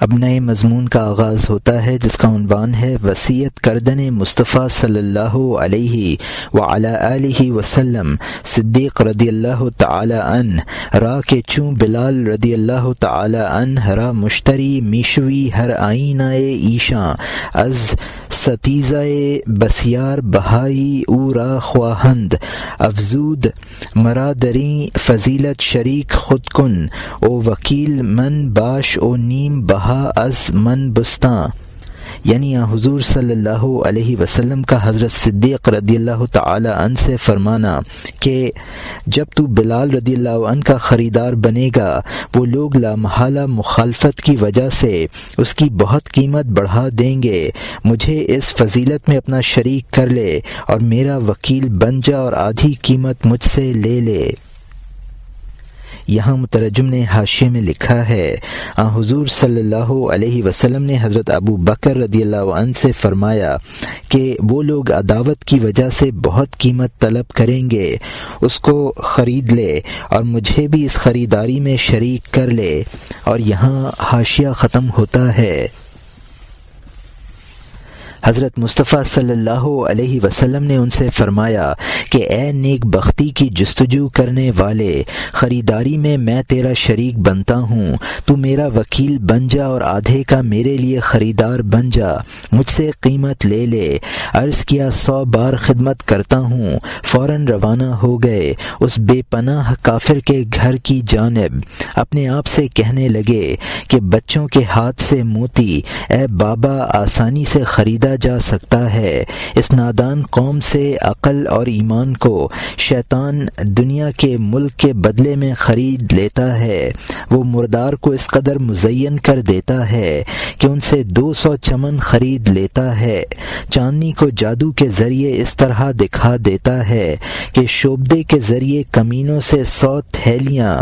اب نئے مضمون کا آغاز ہوتا ہے جس کا عنوان ہے وصیت کردن مصطفیٰ صلی اللہ علیہ وعلی آلہ وسلم صدیق رضی اللہ تعالی عنہ را کے چوں بلال رضی اللہ تعالی عنہ را مشتری میشوی ہر آئینہ ایشاں از ستیزہ بسیار بہائی او را خواہند افزود مرادری فضیلت شریک خود کن او وکیل من باش او نیم بہا از من بستاں، یعنی حضور صلی اللہ علیہ وسلم کا حضرت صدیق رضی اللہ تعالی عنہ سے فرمانا کہ جب تو بلال رضی اللہ عنہ کا خریدار بنے گا وہ لوگ لامحالہ مخالفت کی وجہ سے اس کی بہت قیمت بڑھا دیں گے، مجھے اس فضیلت میں اپنا شریک کر لے اور میرا وکیل بن جا اور آدھی قیمت مجھ سے لے لے۔ یہاں مترجم نے حاشیے میں لکھا ہے حضور صلی اللہ علیہ وسلم نے حضرت ابو بکر رضی اللہ عنہ سے فرمایا کہ وہ لوگ عداوت کی وجہ سے بہت قیمت طلب کریں گے، اس کو خرید لے اور مجھے بھی اس خریداری میں شریک کر لے۔ اور یہاں حاشیہ ختم ہوتا ہے۔ حضرت مصطفیٰ صلی اللہ علیہ وسلم نے ان سے فرمایا کہ اے نیک بختی کی جستجو کرنے والے، خریداری میں تیرا شریک بنتا ہوں، تو میرا وکیل بن جا اور آدھے کا میرے لیے خریدار بن جا، مجھ سے قیمت لے لے۔ عرض کیا 100 بار خدمت کرتا ہوں۔ فوراً روانہ ہو گئے اس بے پناہ کافر کے گھر کی جانب، اپنے آپ سے کہنے لگے کہ بچوں کے ہاتھ سے موتی اے بابا آسانی سے خریدا جا سکتا ہے، اس نادان قوم سے عقل اور ایمان کو شیطان دنیا کے ملک کے بدلے میں خرید لیتا ہے، وہ مردار کو اس قدر مزین کر دیتا ہے کہ ان سے 200 چمن خرید لیتا ہے، چاندنی کو جادو کے ذریعے اس طرح دکھا دیتا ہے کہ شوبدے کے ذریعے کمینوں سے 100 تھیلیاں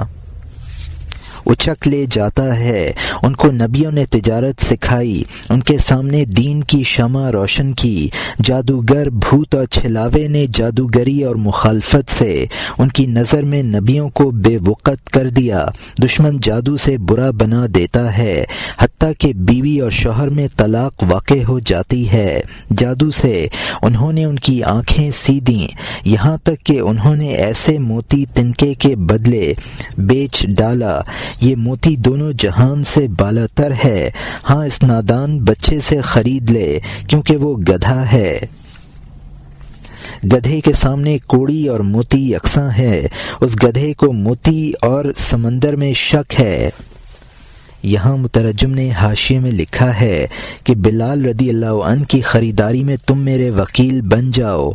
اچک لے جاتا ہے۔ ان کو نبیوں نے تجارت سکھائی، ان کے سامنے دین کی شمع روشن کی، جادوگر بھوت اور چھلاوے نے جادوگری اور مخالفت سے ان کی نظر میں نبیوں کو بے وقت کر دیا۔ دشمن جادو سے برا بنا دیتا ہے، حتیٰ کہ بیوی اور شوہر میں طلاق واقع ہو جاتی ہے۔ جادو سے انہوں نے ان کی آنکھیں سیدھیں، یہاں تک کہ انہوں نے ایسے موتی تنکے کے بدلے بیچ ڈالا۔ یہ موتی دونوں جہان سے بالا تر ہے، ہاں اس نادان بچے سے خرید لے کیونکہ وہ گدھا ہے۔ گدھے کے سامنے کوڑی اور موتی یکساں ہے، اس گدھے کو موتی اور سمندر میں شک ہے۔ یہاں مترجم نے حاشیے میں لکھا ہے کہ بلال رضی اللہ عنہ کی خریداری میں تم میرے وکیل بن جاؤ۔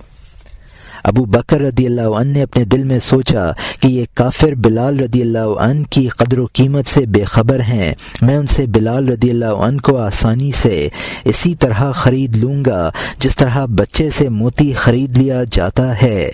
ابو بکر رضی اللہ عنہ نے اپنے دل میں سوچا کہ یہ کافر بلال رضی اللہ عنہ کی قدر و قیمت سے بے خبر ہیں، میں ان سے بلال رضی اللہ عنہ کو آسانی سے اسی طرح خرید لوں گا جس طرح بچے سے موتی خرید لیا جاتا ہے۔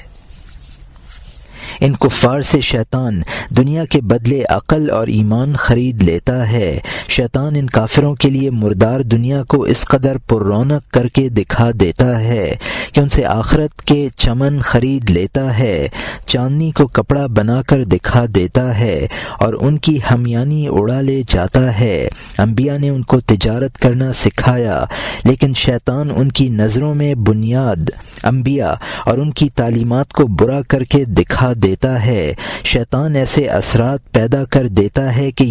ان کفار سے شیطان دنیا کے بدلے عقل اور ایمان خرید لیتا ہے۔ شیطان ان کافروں کے لیے مردار دنیا کو اس قدر پر رونق کر کے دکھا دیتا ہے کہ ان سے آخرت کے چمن خرید لیتا ہے، چاندنی کو کپڑا بنا کر دکھا دیتا ہے اور ان کی ہمیانی اڑا لے جاتا ہے۔ انبیاء نے ان کو تجارت کرنا سکھایا، لیکن شیطان ان کی نظروں میں بنیاد انبیاء اور ان کی تعلیمات کو برا کر کے دکھا دیتا ہے۔ شیطان ایسے اثرات پیدا کر دیتا ہے کہ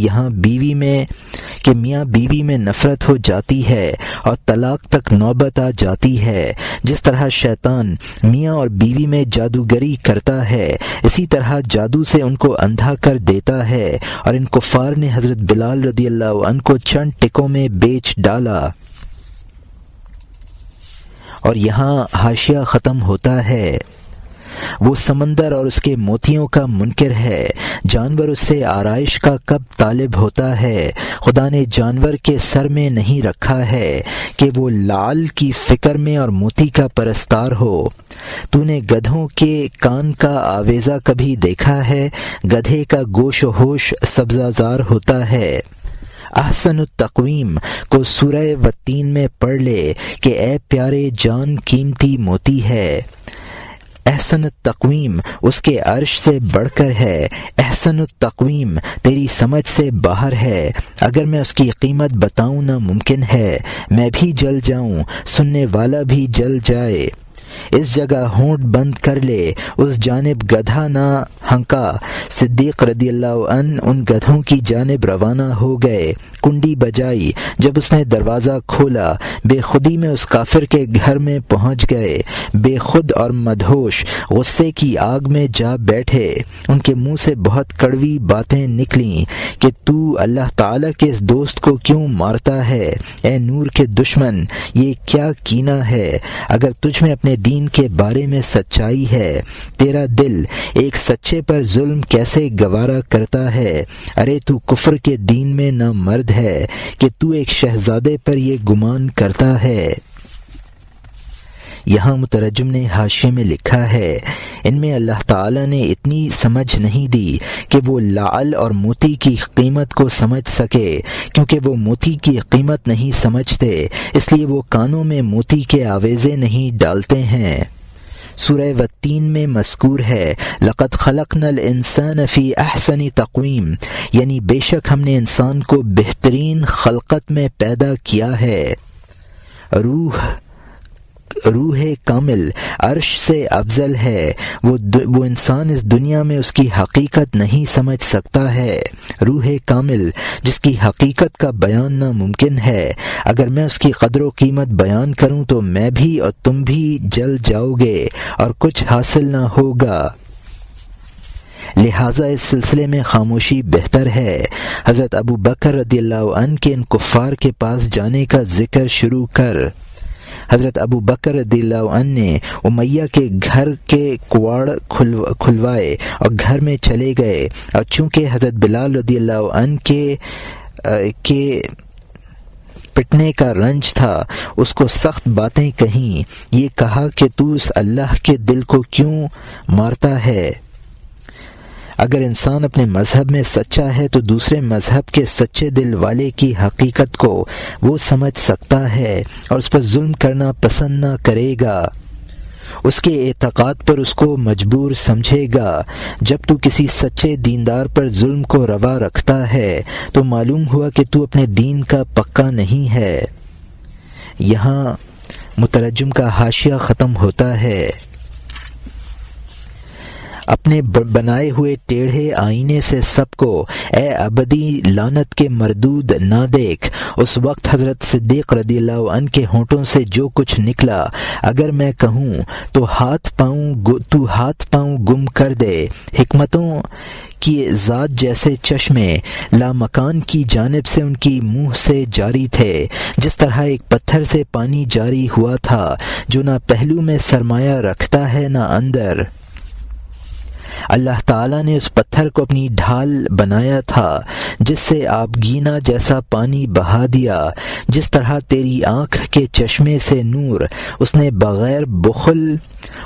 میاں بیوی میں نفرت ہو جاتی ہے اور طلاق تک نوبت آ جاتی ہے۔ جس طرح شیطان میاں اور بیوی میں جادوگری کرتا ہے، اسی طرح جادو سے ان کو اندھا کر دیتا ہے، اور ان کفار نے حضرت بلال رضی اللہ عنہ کو چند ٹکوں میں بیچ ڈالا۔ اور یہاں حاشیہ ختم ہوتا ہے۔ وہ سمندر اور اس کے موتیوں کا منکر ہے، جانور اس سے آرائش کا کب طالب ہوتا ہے۔ خدا نے جانور کے سر میں نہیں رکھا ہے کہ وہ لعل کی فکر میں اور موتی کا پرستار ہو۔ تو نے گدھوں کے کان کا آویزہ کبھی دیکھا ہے؟ گدھے کا گوش و ہوش سبزہ زار ہوتا ہے۔ احسن التقویم کو سورہ والتین میں پڑھ لے کہ اے پیارے جان قیمتی موتی ہے۔ احسن التقویم اس کے عرش سے بڑھ کر ہے، احسن التقویم تیری سمجھ سے باہر ہے، اگر میں اس کی قیمت بتاؤں ناممکن ہے، میں بھی جل جاؤں، سننے والا بھی جل جائے۔ اس جگہ ہونٹ بند کر لے، اس جانب گدھا نہ ہنکا۔ صدیق رضی اللہ عنہ ان گدھوں کی جانب روانہ ہو گئے، کنڈی بجائی۔ جب اس نے دروازہ کھولا، بے خودی میں اس کافر کے گھر میں پہنچ گئے، بے خود اور مدہوش غصے کی آگ میں جا بیٹھے۔ ان کے منہ سے بہت کڑوی باتیں نکلیں کہ تو اللہ تعالیٰ کے اس دوست کو کیوں مارتا ہے؟ اے نور کے دشمن، یہ کیا کینہ ہے؟ اگر تجھ میں اپنے دین کے بارے میں سچائی ہے، تیرا دل ایک سچے پر ظلم کیسے گوارا کرتا ہے؟ ارے تو کفر کے دین میں نہ مرد ہے کہ تو ایک شہزادے پر یہ گمان کرتا ہے۔ یہاں مترجم نے حاشیے میں لکھا ہے، ان میں اللہ تعالیٰ نے اتنی سمجھ نہیں دی کہ وہ لعل اور موتی کی قیمت کو سمجھ سکے، کیونکہ وہ موتی کی قیمت نہیں سمجھتے، اس لیے وہ کانوں میں موتی کے آویزے نہیں ڈالتے ہیں۔ سورہ والتین میں مذکور ہے، لقد خلقنا الانسان فی احسن تقویم، یعنی بے شک ہم نے انسان کو بہترین خلقت میں پیدا کیا ہے۔ روح کامل عرش سے افضل ہے، وہ انسان اس دنیا میں اس کی حقیقت نہیں سمجھ سکتا ہے۔ روح کامل جس کی حقیقت کا بیان ناممکن ہے، اگر میں اس کی قدر و قیمت بیان کروں تو میں بھی اور تم بھی جل جاؤ گے اور کچھ حاصل نہ ہوگا۔ لہٰذا اس سلسلے میں خاموشی بہتر ہے۔ حضرت ابو بکر رضی اللہ عنہ کے ان کفار کے پاس جانے کا ذکر شروع کر۔ حضرت ابو بکر رضی اللہ عنہ نے امیہ کے گھر کے کواڑ کھلوائے اور گھر میں چلے گئے، اور چونکہ حضرت بلال رضی اللہ عنہ کے پٹنے کا رنج تھا، اس کو سخت باتیں کہیں۔ یہ کہا کہ تو اس اللہ کے دل کو کیوں مارتا ہے؟ اگر انسان اپنے مذہب میں سچا ہے تو دوسرے مذہب کے سچے دل والے کی حقیقت کو وہ سمجھ سکتا ہے اور اس پر ظلم کرنا پسند نہ کرے گا، اس کے اعتقاد پر اس کو مجبور سمجھے گا۔ جب تو کسی سچے دیندار پر ظلم کو روا رکھتا ہے تو معلوم ہوا کہ تو اپنے دین کا پکا نہیں ہے۔ یہاں مترجم کا حاشیہ ختم ہوتا ہے۔ اپنے بنائے ہوئے ٹیڑھے آئینے سے سب کو اے ابدی لعنت کے مردود نہ دیکھ۔ اس وقت حضرت صدیق رضی اللہ عنہ کے ہونٹوں سے جو کچھ نکلا، اگر میں کہوں تو ہاتھ پاؤں گم کر دے۔ حکمتوں کی ذات جیسے چشمے لامکان کی جانب سے ان کی منہ سے جاری تھے، جس طرح ایک پتھر سے پانی جاری ہوا تھا جو نہ پہلو میں سرمایہ رکھتا ہے نہ اندر۔ اللہ تعالیٰ نے اس پتھر کو اپنی ڈھال بنایا تھا جس سے آبگینہ جیسا پانی بہا دیا۔ جس طرح تیری آنکھ کے چشمے سے نور اس نے بغیر بخل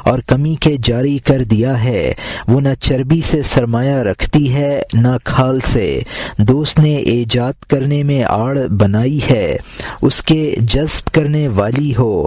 اور کمی کے جاری کر دیا ہے، وہ نہ چربی سے سرمایہ رکھتی ہے نہ کھال سے۔ دوست نے ایجاد کرنے میں آڑ بنائی ہے، اس کے جذب کرنے والی ہو۔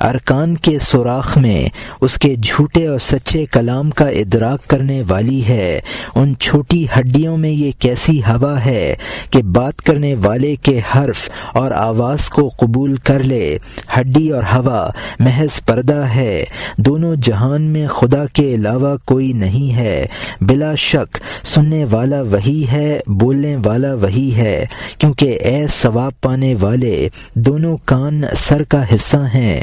ارکان کے سوراخ میں اس کے جھوٹے اور سچے کلام کا ادراک کرنے والی ہے۔ ان چھوٹی ہڈیوں میں یہ کیسی ہوا ہے کہ بات کرنے والے کے حرف اور آواز کو قبول کر لے۔ ہڈی اور ہوا محض پردہ ہے، دونوں جہان میں خدا کے علاوہ کوئی نہیں ہے۔ بلا شک سننے والا وہی ہے، بولنے والا وہی ہے، کیونکہ اے ثواب پانے والے، دونوں کان سر کا حصہ ہیں۔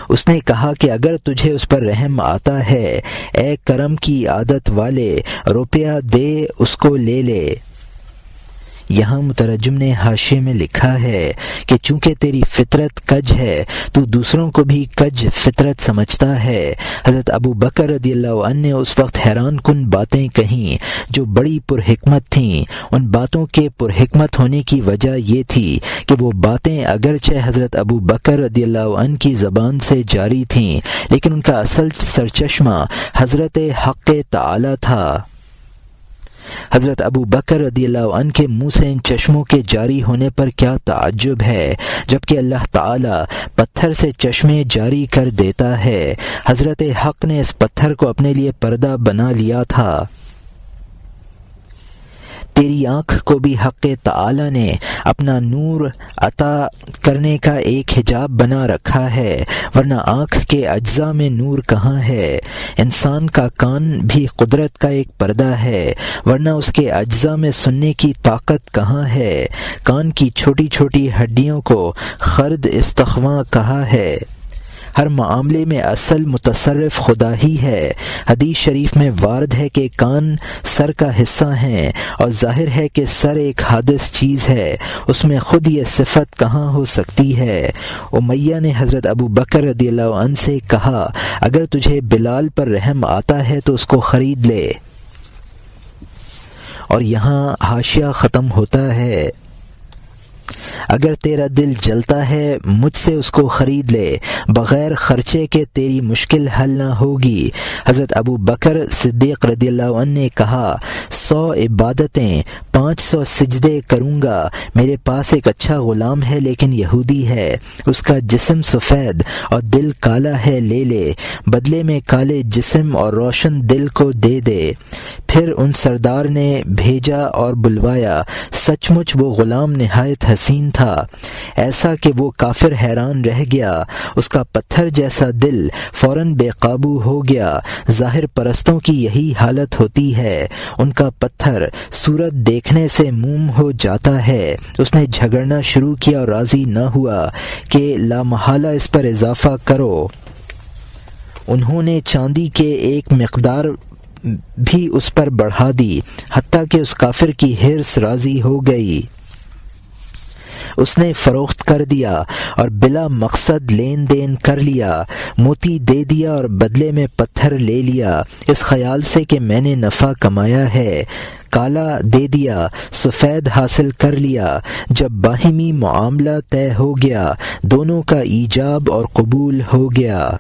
اس نے کہا کہ اگر تجھے اس پر رحم آتا ہے، اے کرم کی عادت والے، روپیہ دے اس کو لے لے۔ یہاں مترجم نے حاشیے میں لکھا ہے کہ چونکہ تیری فطرت کج ہے تو دوسروں کو بھی کج فطرت سمجھتا ہے۔ حضرت ابو بکر رضی اللہ عنہ نے اس وقت حیران کن باتیں کہیں جو بڑی پرحکمت تھیں۔ ان باتوں کے پرحکمت ہونے کی وجہ یہ تھی کہ وہ باتیں اگرچہ حضرت ابو بکر رضی اللہ عنہ کی زبان سے جاری تھیں، لیکن ان کا اصل سرچشمہ حضرت حق تعالی تھا۔ حضرت ابو بکر رضی اللہ عنہ کے منہ سے ان چشموں کے جاری ہونے پر کیا تعجب ہے، جبکہ اللہ تعالی پتھر سے چشمے جاری کر دیتا ہے۔ حضرت حق نے اس پتھر کو اپنے لیے پردہ بنا لیا تھا۔ تیری آنکھ کو بھی حق تعالی نے اپنا نور عطا کرنے کا ایک حجاب بنا رکھا ہے، ورنہ آنکھ کے اجزاء میں نور کہاں ہے؟ انسان کا کان بھی قدرت کا ایک پردہ ہے، ورنہ اس کے اجزاء میں سننے کی طاقت کہاں ہے؟ کان کی چھوٹی چھوٹی ہڈیوں کو خرد استخواں کہا ہے۔ ہر معاملے میں اصل متصرف خدا ہی ہے۔ حدیث شریف میں وارد ہے کہ کان سر کا حصہ ہیں، اور ظاہر ہے کہ سر ایک حادث چیز ہے، اس میں خود یہ صفت کہاں ہو سکتی ہے؟ امیہ نے حضرت ابو بکر رضی اللہ عنہ سے کہا، اگر تجھے بلال پر رحم آتا ہے تو اس کو خرید لے۔ اور یہاں حاشیہ ختم ہوتا ہے۔ اگر تیرا دل جلتا ہے مجھ سے اس کو خرید لے، بغیر خرچے کے تیری مشکل حل نہ ہوگی۔ حضرت ابو بکر صدیق رضی اللہ عنہ نے کہا، 100 عبادتیں 500 سجدے کروں گا۔ میرے پاس ایک اچھا غلام ہے لیکن یہودی ہے، اس کا جسم سفید اور دل کالا ہے، لے لے، بدلے میں کالے جسم اور روشن دل کو دے دے۔ پھر ان سردار نے بھیجا اور بلوایا، سچ مچ وہ غلام نہایت حسین تھا، ایسا کہ وہ کافر حیران رہ گیا۔ اس کا پتھر جیسا دل فوراً بے قابو ہو گیا۔ ظاہر پرستوں کی یہی حالت ہوتی ہے، ان کا پتھر صورت دیکھنے سے موم ہو جاتا ہے۔ اس نے جھگڑنا شروع کیا اور راضی نہ ہوا کہ لا محالہ اس پر اضافہ کرو۔ انہوں نے چاندی کے ایک مقدار بھی اس پر بڑھا دی، حتیٰ کہ اس کافر کی حرص راضی ہو گئی۔ اس نے فروخت کر دیا اور بلا مقصد لین دین کر لیا، موتی دے دیا اور بدلے میں پتھر لے لیا، اس خیال سے کہ میں نے نفع کمایا ہے۔ کالا دے دیا، سفید حاصل کر لیا۔ جب باہمی معاملہ طے ہو گیا، دونوں کا ایجاب اور قبول ہو گیا۔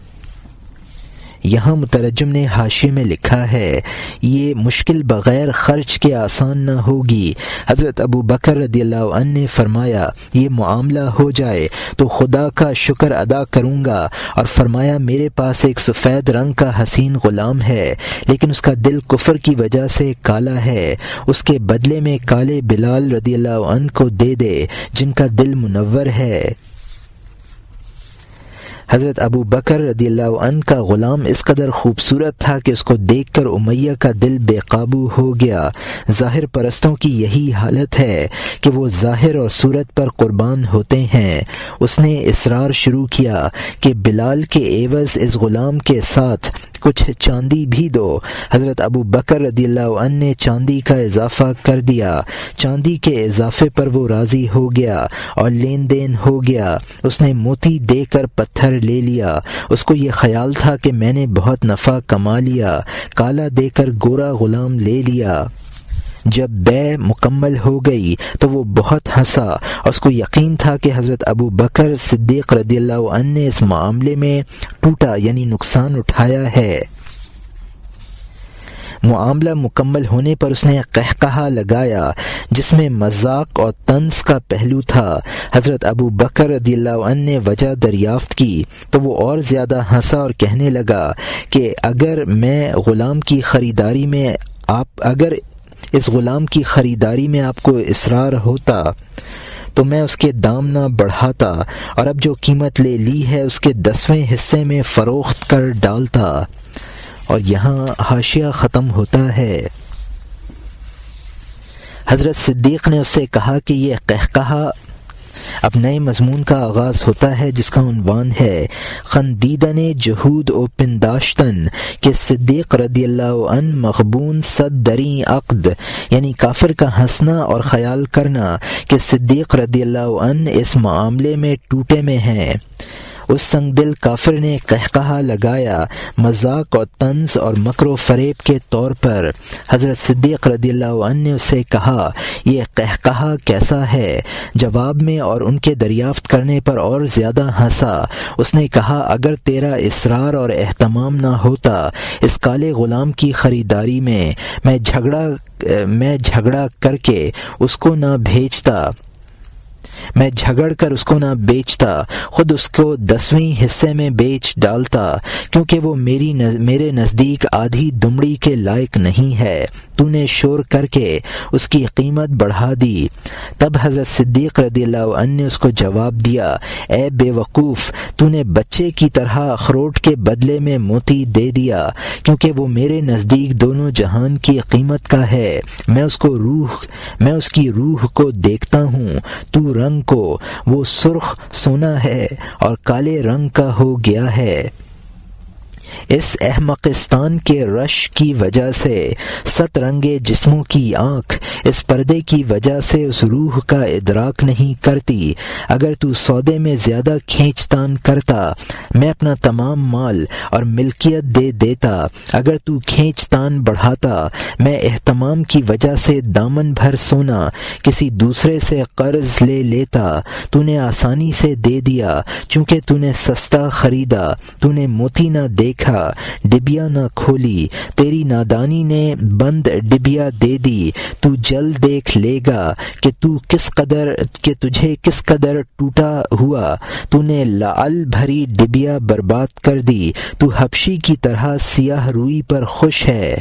یہاں مترجم نے حاشیے میں لکھا ہے، یہ مشکل بغیر خرچ کے آسان نہ ہوگی۔ حضرت ابو بکر رضی اللہ عنہ نے فرمایا، یہ معاملہ ہو جائے تو خدا کا شکر ادا کروں گا، اور فرمایا میرے پاس ایک سفید رنگ کا حسین غلام ہے لیکن اس کا دل کفر کی وجہ سے کالا ہے، اس کے بدلے میں کالے بلال رضی اللہ عنہ کو دے دے جن کا دل منور ہے۔ حضرت ابو بکر رضی اللہ عنہ کا غلام اس قدر خوبصورت تھا کہ اس کو دیکھ کر امیہ کا دل بے قابو ہو گیا۔ ظاہر پرستوں کی یہی حالت ہے کہ وہ ظاہر اور صورت پر قربان ہوتے ہیں۔ اس نے اصرار شروع کیا کہ بلال کے عوض اس غلام کے ساتھ کچھ چاندی بھی دو۔ حضرت ابو بکر رضی اللہ عنہ نے چاندی کا اضافہ کر دیا۔ چاندی کے اضافے پر وہ راضی ہو گیا اور لین دین ہو گیا۔ اس نے موتی دے کر پتھر لے لیا۔ اس کو یہ خیال تھا کہ میں نے بہت نفع کما لیا۔ کالا دے کر گورا غلام لے لیا۔ جب بے مکمل ہو گئی تو وہ بہت ہنسا، اور اس کو یقین تھا کہ حضرت ابو بکر صدیق رضی اللہ عنہ نے اس معاملے میں ٹوٹا یعنی نقصان اٹھایا ہے۔ معاملہ مکمل ہونے پر اس نے قہقہہ لگایا جس میں مذاق اور طنز کا پہلو تھا۔ حضرت ابو بکر رضی اللہ عنہ نے وجہ دریافت کی تو وہ اور زیادہ ہنسا اور کہنے لگا کہ اگر اس غلام کی خریداری میں آپ کو اصرار ہوتا تو میں اس کے دام نہ بڑھاتا، اور اب جو قیمت لے لی ہے اس کے 10ویں حصے میں فروخت کر ڈالتا۔ اور یہاں حاشیہ ختم ہوتا ہے۔ حضرت صدیق نے اس سے کہا کہ یہ قہقہہ اب نئے مضمون کا آغاز ہوتا ہے جس کا عنوان ہے خندیدن جہود و پنداشتن کہ صدیق رضی اللہ عنہ مغبون صد دریں عقد، یعنی کافر کا ہنسنا اور خیال کرنا کہ صدیق رضی اللہ عنہ اس معاملے میں ٹوٹے میں ہیں۔ اس سنگ دل کافر نے قہقہا لگایا مذاق اور طنز اور مکر و فریب کے طور پر۔ حضرت صدیق رضی اللہ عنہ نے اسے کہا یہ قہقہا کیسا ہے؟ جواب میں اور ان کے دریافت کرنے پر اور زیادہ ہنسا۔ اس نے کہا اگر تیرا اصرار اور اہتمام نہ ہوتا اس کالے غلام کی خریداری میں جھگڑا کر کے اس کو نہ بھیجتا، میں جھگڑ کر اس کو نہ بیچتا، خود اس کو 10ویں حصے میں بیچ ڈالتا، کیونکہ وہ میرے نزدیک آدھی دمڑی کے لائق نہیں ہے۔ تو نے شور کر کے اس کی قیمت بڑھا دی۔ تب حضرت صدیق رضی اللہ عنہ نے اس کو جواب دیا اے بے وقوف، تو نے بچے کی طرح اخروٹ کے بدلے میں موتی دے دیا، کیونکہ وہ میرے نزدیک دونوں جہان کی قیمت کا ہے۔ میں اس کی روح کو دیکھتا ہوں، تو رنگ کو، وہ سرخ سونا ہے اور کالے رنگ کا ہو گیا ہے۔ اس احمقستان کے رش کی وجہ سے 7 رنگے جسموں کی آنکھ اس پردے کی وجہ سے اس روح کا ادراک نہیں کرتی۔ اگر تو سودے میں زیادہ کھینچ تان کرتا میں اپنا تمام مال اور ملکیت دے دیتا، اگر تو کھینچ تان بڑھاتا میں اہتمام کی وجہ سے دامن بھر سونا کسی دوسرے سے قرض لے لیتا۔ تو نے آسانی سے دے دیا چونکہ تو نے سستا خریدا، تو نے موتی نہ دیکھا، ڈبیا نہ کھولی، تیری نادانی نے بند ڈبیا دے دی۔ تو جلد دیکھ لے گا کہ تجھے کس قدر ٹوٹا ہوا، تو نے لعل بھری ڈبیا برباد کر دی۔ تو حبشی کی طرح سیاہ روئی پر خوش ہے۔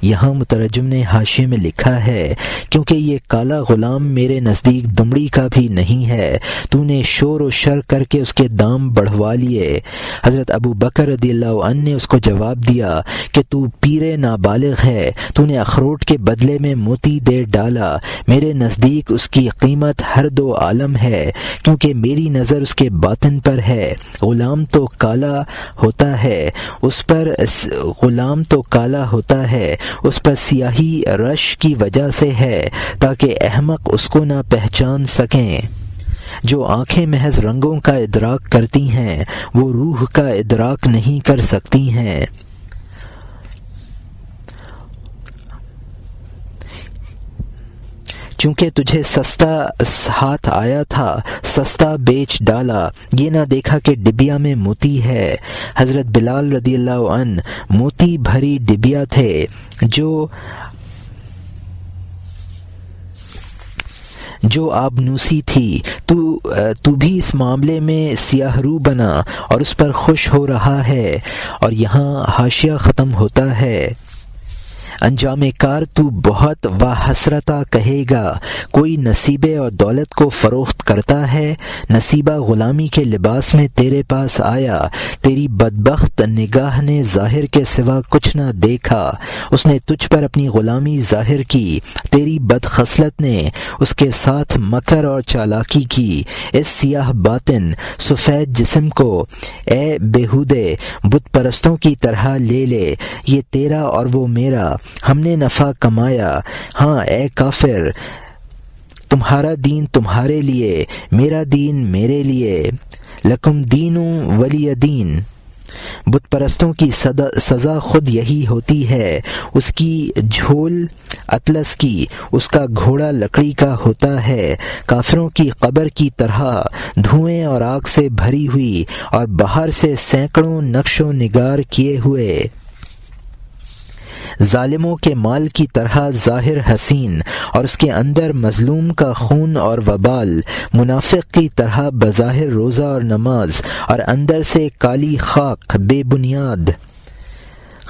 یہاں مترجم نے حاشیے میں لکھا ہے کیونکہ یہ کالا غلام میرے نزدیک دمڑی کا بھی نہیں ہے، تو نے شور و شر کر کے اس کے دام بڑھوا لیے۔ حضرت ابو بکر رضی اللہ عنہ نے اس کو جواب دیا کہ تو پیر نابالغ ہے، تو نے اخروٹ کے بدلے میں موتی دے ڈالا۔ میرے نزدیک اس کی قیمت ہر 2 عالم ہے، کیونکہ میری نظر اس کے باطن پر ہے۔ غلام تو کالا ہوتا ہے اس پر سیاہی رش کی وجہ سے ہے تاکہ احمق اس کو نہ پہچان سکیں۔ جو آنکھیں محض رنگوں کا ادراک کرتی ہیں وہ روح کا ادراک نہیں کر سکتی ہیں۔ چونکہ تجھے سستا ہاتھ آیا تھا سستا بیچ ڈالا، یہ نہ دیکھا کہ ڈبیا میں موتی ہے۔ حضرت بلال رضی اللہ عنہ موتی بھری ڈبیا تھے جو آبنوسی تھی۔ تو بھی اس معاملے میں سیاہ رو بنا اور اس پر خوش ہو رہا ہے۔ اور یہاں حاشیہ ختم ہوتا ہے۔ انجام کار تو بہت و حسرتا کہے گا، کوئی نصیبے اور دولت کو فروخت کرتا ہے، نصیبہ غلامی کے لباس میں تیرے پاس آیا، تیری بدبخت نگاہ نے ظاہر کے سوا کچھ نہ دیکھا، اس نے تجھ پر اپنی غلامی ظاہر کی، تیری بدخصلت نے اس کے ساتھ مکر اور چالاکی کی۔ اس سیاہ باطن سفید جسم کو اے بیہودے بت پرستوں کی طرح لے لے، یہ تیرا اور وہ میرا، ہم نے نفع کمایا۔ ہاں اے کافر، تمہارا دین تمہارے لیے، میرا دین میرے لیے، لکم دین ولی دین۔ بت پرستوں کی سزا خود یہی ہوتی ہے، اس کی جھول اطلس کی، اس کا گھوڑا لکڑی کا ہوتا ہے، کافروں کی قبر کی طرح دھوئیں اور آگ سے بھری ہوئی اور باہر سے سینکڑوں نقش و نگار کیے ہوئے، ظالموں کے مال کی طرح ظاہر حسین اور اس کے اندر مظلوم کا خون اور وبال، منافق کی طرح بظاہر روزہ اور نماز اور اندر سے کالی خاک بے بنیاد،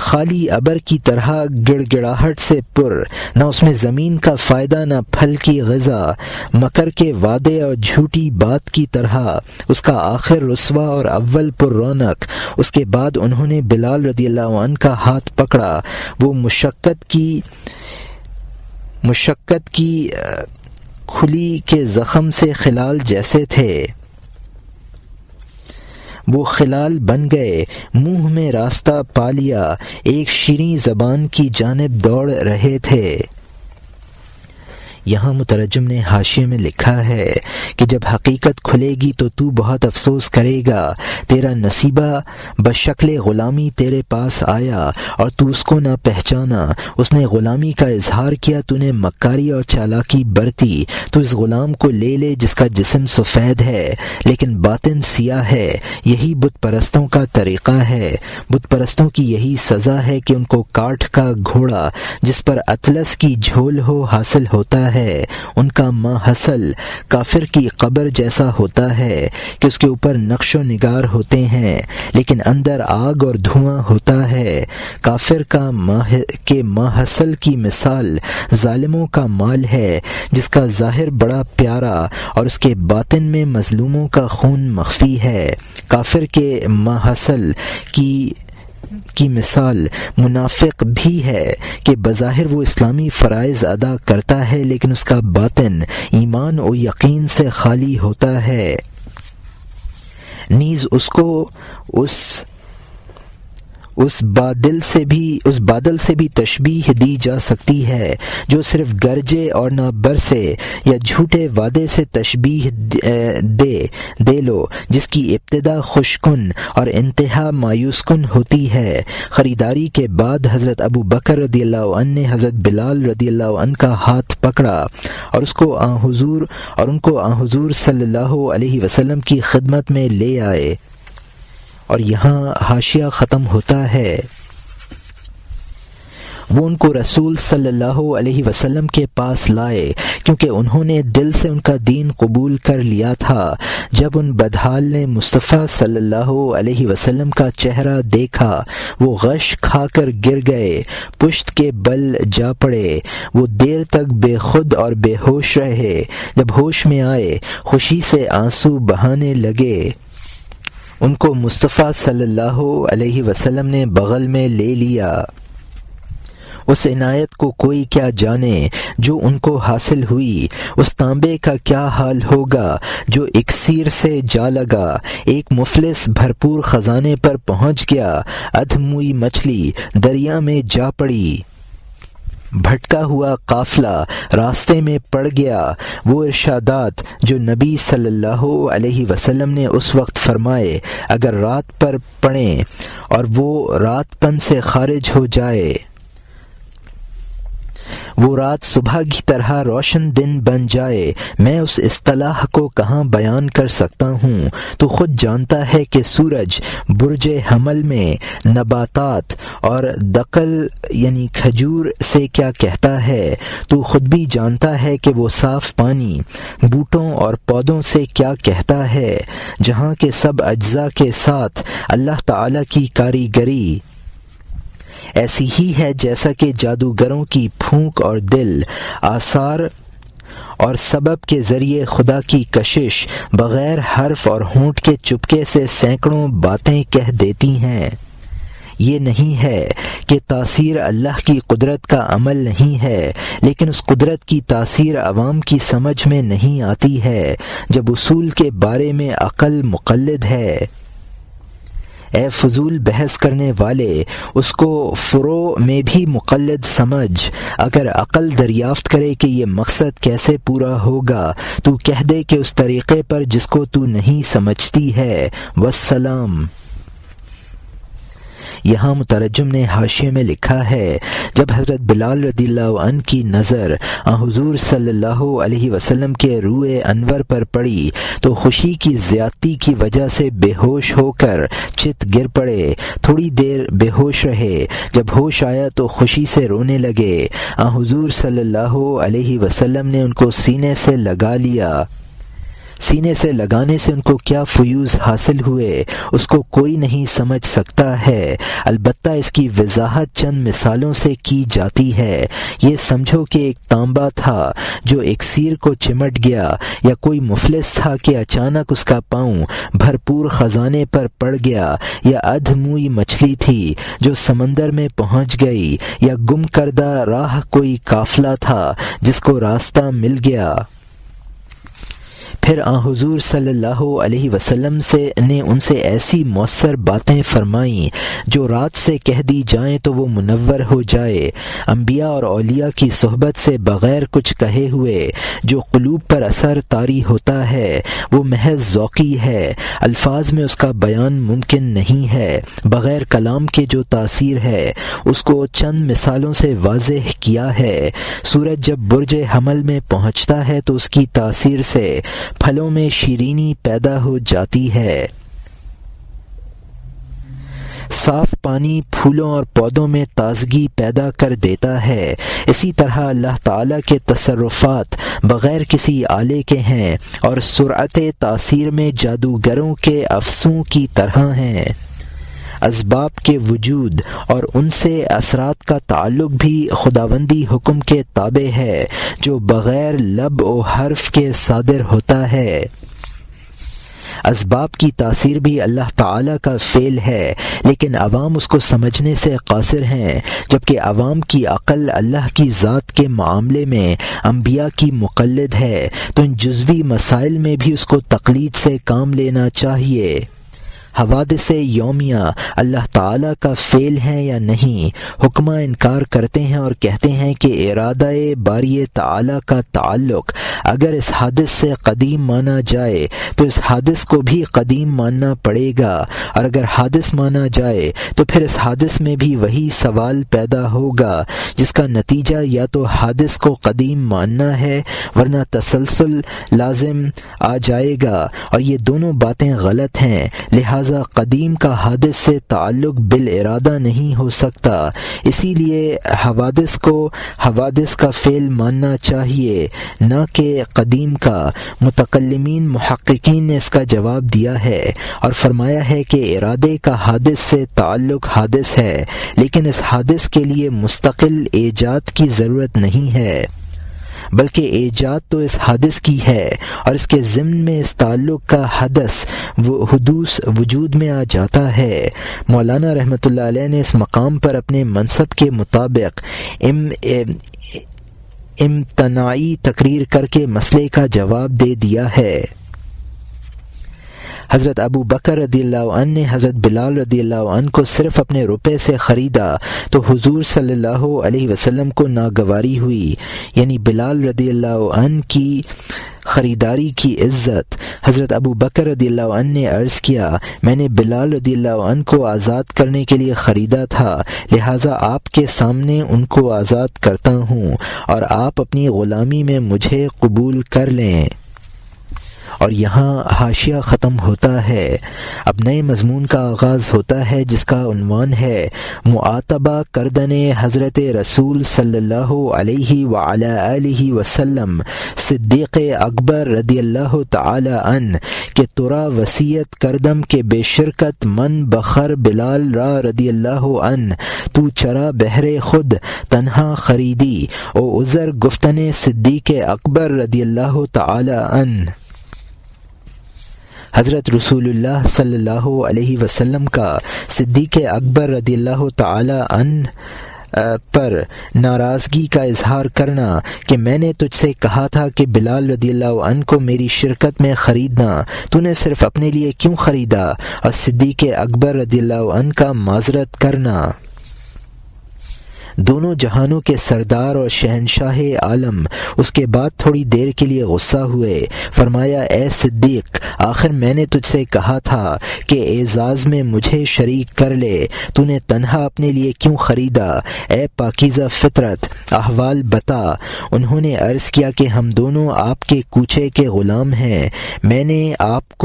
خالی ابر کی طرح گڑ گڑاہٹ سے پر، نہ اس میں زمین کا فائدہ نہ پھل کی غذا، مکر کے وعدے اور جھوٹی بات کی طرح، اس کا آخر رسوا اور اول پر رونق۔ اس کے بعد انہوں نے بلال رضی اللہ عنہ کا ہاتھ پکڑا، وہ مشقت کی کھلی کے زخم سے خلال جیسے تھے، وہ خلال بن گئے، منہ میں راستہ پا لیا، ایک شیریں زبان کی جانب دوڑ رہے تھے۔ یہاں مترجم نے حاشیے میں لکھا ہے کہ جب حقیقت کھلے گی تو بہت افسوس کرے گا، تیرا نصیبہ بشکل غلامی تیرے پاس آیا اور تو اس کو نہ پہچانا، اس نے غلامی کا اظہار کیا، تو نے مکاری اور چالاکی برتی، تو اس غلام کو لے لے جس کا جسم سفید ہے لیکن باطن سیاہ ہے۔ یہی بت پرستوں کا طریقہ ہے، بت پرستوں کی یہی سزا ہے کہ ان کو کاٹھ کا گھوڑا جس پر اطلس کی جھول ہو حاصل ہوتا ہے، ان کا ماحصل کافر کی قبر جیسا ہوتا ہے کہ اس کے اوپر نقش و نگار ہوتے ہیں لیکن اندر آگ اور دھواں ہوتا ہے۔ کافر کا ماحصل کی مثال ظالموں کا مال ہے جس کا ظاہر بڑا پیارا اور اس کے باطن میں مظلوموں کا خون مخفی ہے۔ کافر کے ماحصل کی مثال منافق بھی ہے کہ بظاہر وہ اسلامی فرائض ادا کرتا ہے لیکن اس کا باطن ایمان و یقین سے خالی ہوتا ہے۔ نیز اس کو اس بادل سے بھی تشبیہ دی جا سکتی ہے جو صرف گرجے اور نہ برسے، یا جھوٹے وعدے سے تشبیہ دے لو جس کی ابتدا خوشکن اور انتہا مایوس کن ہوتی ہے۔ خریداری کے بعد حضرت ابو بکر رضی اللہ عنہ نے حضرت بلال رضی اللہ عنہ کا ہاتھ پکڑا اور ان کو آن حضور صلی اللہ علیہ وسلم کی خدمت میں لے آئے۔ اور یہاں حاشیہ ختم ہوتا ہے۔ وہ ان کو رسول صلی اللہ علیہ وسلم کے پاس لائے کیونکہ انہوں نے دل سے ان کا دین قبول کر لیا تھا۔ جب ان بدحال نے مصطفیٰ صلی اللہ علیہ وسلم کا چہرہ دیکھا وہ غش کھا کر گر گئے، پشت کے بل جا پڑے، وہ دیر تک بے خود اور بے ہوش رہے۔ جب ہوش میں آئے خوشی سے آنسو بہانے لگے۔ ان کو مصطفیٰ صلی اللہ علیہ وسلم نے بغل میں لے لیا۔ اس عنایت کو کوئی کیا جانے جو ان کو حاصل ہوئی، اس تانبے کا کیا حال ہوگا جو اکسیر سے جا لگا۔ ایک مفلس بھرپور خزانے پر پہنچ گیا، ادھموئی مچھلی دریا میں جا پڑی، بھٹکا ہوا قافلہ راستے میں پڑ گیا۔ وہ ارشادات جو نبی صلی اللہ علیہ وسلم نے اس وقت فرمائے اگر رات پر پڑیں اور وہ رات پن سے خارج ہو جائے، وہ رات صبح کی طرح روشن دن بن جائے، میں اس اصطلاح کو کہاں بیان کر سکتا ہوں؟ تو خود جانتا ہے کہ سورج برج حمل میں نباتات اور دقل یعنی کھجور سے کیا کہتا ہے، تو خود بھی جانتا ہے کہ وہ صاف پانی بوٹوں اور پودوں سے کیا کہتا ہے، جہاں کے سب اجزاء کے ساتھ اللہ تعالی کی کاریگری ایسی ہی ہے جیسا کہ جادوگروں کی پھونک اور دل آثار اور سبب کے ذریعے خدا کی کشش بغیر حرف اور ہونٹ کے چپکے سے سینکڑوں باتیں کہہ دیتی ہیں۔ یہ نہیں ہے کہ تاثیر اللہ کی قدرت کا عمل نہیں ہے، لیکن اس قدرت کی تاثیر عوام کی سمجھ میں نہیں آتی ہے جب اصول کے بارے میں عقل مقلد ہے۔ اے فضول بحث کرنے والے، اس کو فروع میں بھی مقلد سمجھ۔ اگر عقل دریافت کرے کہ یہ مقصد کیسے پورا ہوگا تو کہہ دے کہ اس طریقے پر جس کو تو نہیں سمجھتی ہے۔ والسلام۔ یہاں مترجم نے حاشیے میں لکھا ہے جب حضرت بلال رضی اللہ عنہ کی نظر حضور صلی اللہ علیہ وسلم کے روئے انور پر پڑی تو خوشی کی زیادتی کی وجہ سے بے ہوش ہو کر چت گر پڑے، تھوڑی دیر بے ہوش رہے، جب ہوش آیا تو خوشی سے رونے لگے۔ حضور صلی اللہ علیہ وسلم نے ان کو سینے سے لگا لیا۔ سینے سے لگانے سے ان کو کیا فیوز حاصل ہوئے اس کو کوئی نہیں سمجھ سکتا ہے، البتہ اس کی وضاحت چند مثالوں سے کی جاتی ہے۔ یہ سمجھو کہ ایک تانبا تھا جو اکسیر کو چمٹ گیا، یا کوئی مفلس تھا کہ اچانک اس کا پاؤں بھرپور خزانے پر پڑ گیا، یا ادھموئی مچھلی تھی جو سمندر میں پہنچ گئی، یا گم کردہ راہ کوئی قافلہ تھا جس کو راستہ مل گیا۔ پھر حضور صلی اللہ علیہ وسلم نے ان سے ایسی مؤثر باتیں فرمائیں جو رات سے کہہ دی جائیں تو وہ منور ہو جائے۔ انبیاء اور اولیاء کی صحبت سے بغیر کچھ کہے ہوئے جو قلوب پر اثر طاری ہوتا ہے وہ محض ذوقی ہے، الفاظ میں اس کا بیان ممکن نہیں ہے۔ بغیر کلام کے جو تاثیر ہے اس کو چند مثالوں سے واضح کیا ہے۔ سورج جب برج حمل میں پہنچتا ہے تو اس کی تاثیر سے پھلوں میں شیرینی پیدا ہو جاتی ہے، صاف پانی پھولوں اور پودوں میں تازگی پیدا کر دیتا ہے۔ اسی طرح اللہ تعالیٰ کے تصرفات بغیر کسی آلے کے ہیں اور سرعت تاثیر میں جادوگروں کے افسوں کی طرح ہیں۔ اسباب کے وجود اور ان سے اثرات کا تعلق بھی خداوندی حکم کے تابع ہے جو بغیر لب و حرف کے صادر ہوتا ہے۔ اسباب کی تاثیر بھی اللہ تعالیٰ کا فعل ہے، لیکن عوام اس کو سمجھنے سے قاصر ہیں، جبکہ عوام کی عقل اللہ کی ذات کے معاملے میں انبیاء کی مقلد ہے، تو ان جزوی مسائل میں بھی اس کو تقلید سے کام لینا چاہیے۔ حوادث یومیہ اللہ تعالیٰ کا فعل ہیں یا نہیں؟ حکمہ انکار کرتے ہیں اور کہتے ہیں کہ ارادہ باری تعالیٰ کا تعلق اگر اس حادث سے قدیم مانا جائے تو اس حادث کو بھی قدیم ماننا پڑے گا، اور اگر حادث مانا جائے تو پھر اس حادث میں بھی وہی سوال پیدا ہوگا جس کا نتیجہ یا تو حادث کو قدیم ماننا ہے ورنہ تسلسل لازم آ جائے گا، اور یہ دونوں باتیں غلط ہیں۔ لہذا قدیم کا حادث سے تعلق بالارادہ نہیں ہو سکتا، اسی لیے حوادث کو حوادث کا فعل ماننا چاہیے نہ کہ قدیم کا۔ متکلمین محققین نے اس کا جواب دیا ہے اور فرمایا ہے کہ ارادے کا حادث سے تعلق حادث ہے، لیکن اس حادث کے لیے مستقل ایجاد کی ضرورت نہیں ہے، بلکہ ایجاد تو اس حادث کی ہے، اور اس کے ضمن میں اس تعلق کا حدوث وجود میں آ جاتا ہے۔ مولانا رحمۃ اللہ علیہ نے اس مقام پر اپنے منصب کے مطابق امتناعی تقریر کر کے مسئلے کا جواب دے دیا ہے۔ حضرت ابو بکر رضی اللہ عنہ نے حضرت بلال رضی اللہ عنہ کو صرف اپنے روپے سے خریدا تو حضور صلی اللہ علیہ وسلم کو ناگواری ہوئی، یعنی بلال رضی اللہ عنہ کی خریداری کی عزت۔ حضرت ابو بکر رضی اللہ عنہ نے عرض کیا، میں نے بلال رضی اللہ عنہ کو آزاد کرنے کے لیے خریدا تھا، لہٰذا آپ کے سامنے ان کو آزاد کرتا ہوں اور آپ اپنی غلامی میں مجھے قبول کر لیں۔ اور یہاں حاشیہ ختم ہوتا ہے، اب نئے مضمون کا آغاز ہوتا ہے جس کا عنوان ہے معاتبہ کردن حضرت رسول صلی اللہ علیہ وعلی آلہ وسلم صدیق اکبر رضی اللہ تعالی عنہ کہ ترا وصیت کردم کہ بے شرکت من بخر بلال را رضی اللہ عنہ تو چرا بہر خود تنہا خریدی او عذر گفتن صدیق اکبر رضی اللہ تعالی عنہ۔ حضرت رسول اللہ صلی اللہ علیہ وسلم کا صدیق اکبر رضی اللہ تعالی عنہ پر ناراضگی کا اظہار کرنا کہ میں نے تجھ سے کہا تھا کہ بلال رضی اللہ عنہ کو میری شرکت میں خریدنا، تو نے صرف اپنے لیے کیوں خریدا، اور صدیق اکبر رضی اللہ عنہ کا معذرت کرنا۔ دونوں جہانوں کے سردار اور شہنشاہ عالم اس کے بعد تھوڑی دیر کے لیے غصہ ہوئے، فرمایا اے صدیق، آخر میں نے تجھ سے کہا تھا کہ اعزاز میں مجھے شریک کر لے، تو نے تنہا اپنے لیے کیوں خریدا؟ اے پاکیزہ فطرت، احوال بتا۔ انہوں نے عرض کیا کہ ہم دونوں آپ کے کوچے کے غلام ہیں، میں نے آپ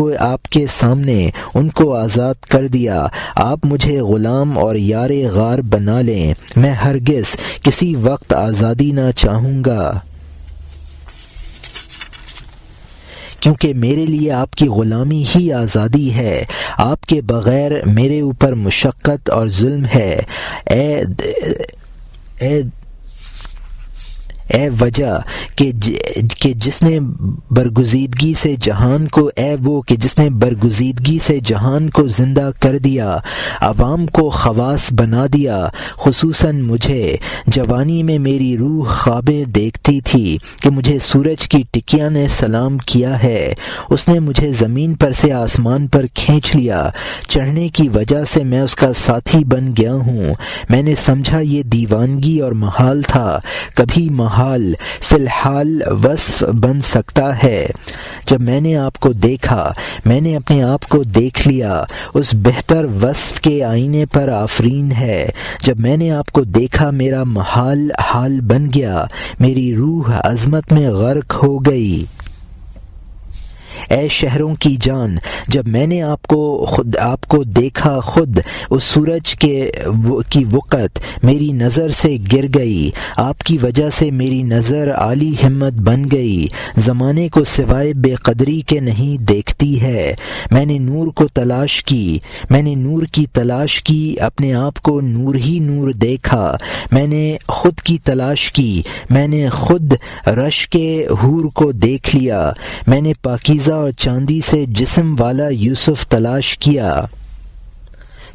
کے سامنے ان کو آزاد کر دیا، آپ مجھے غلام اور یار غار بنا لیں، میں ہرگز کسی وقت آزادی نہ چاہوں گا، کیونکہ میرے لیے آپ کی غلامی ہی آزادی ہے، آپ کے بغیر میرے اوپر مشقت اور ظلم ہے۔ اے وجہ کہ جس نے برگزیدگی سے جہان کو اے وہ کہ جس نے برگزیدگی سے جہان کو زندہ کر دیا، عوام کو خواص بنا دیا، خصوصاً مجھے۔ جوانی میں میری روح خوابیں دیکھتی تھی کہ مجھے سورج کی ٹکیا نے سلام کیا ہے، اس نے مجھے زمین پر سے آسمان پر کھینچ لیا، چڑھنے کی وجہ سے میں اس کا ساتھی بن گیا ہوں۔ میں نے سمجھا یہ دیوانگی اور محال تھا، کبھی محال فی الحال وصف بن سکتا ہے۔ جب میں نے آپ کو دیکھا، میں نے اپنے آپ کو دیکھ لیا، اس بہتر وصف کے آئینے پر آفرین ہے۔ جب میں نے آپ کو دیکھا میرا محال حال بن گیا، میری روح عظمت میں غرق ہو گئی۔ اے شہروں کی جان، جب میں نے آپ کو دیکھا، خود اس سورج کی وقت میری نظر سے گر گئی، آپ کی وجہ سے میری نظر عالی ہمت بن گئی، زمانے کو سوائے بے قدری کے نہیں دیکھتی ہے۔ میں نے نور کو تلاش کی، میں نے نور کی تلاش کی، اپنے آپ کو نور ہی نور دیکھا۔ میں نے خود کی تلاش کی، میں نے خود رش کے حور کو دیکھ لیا۔ میں نے پاکیزہ اور چاندی سے جسم والا یوسف تلاش کیا،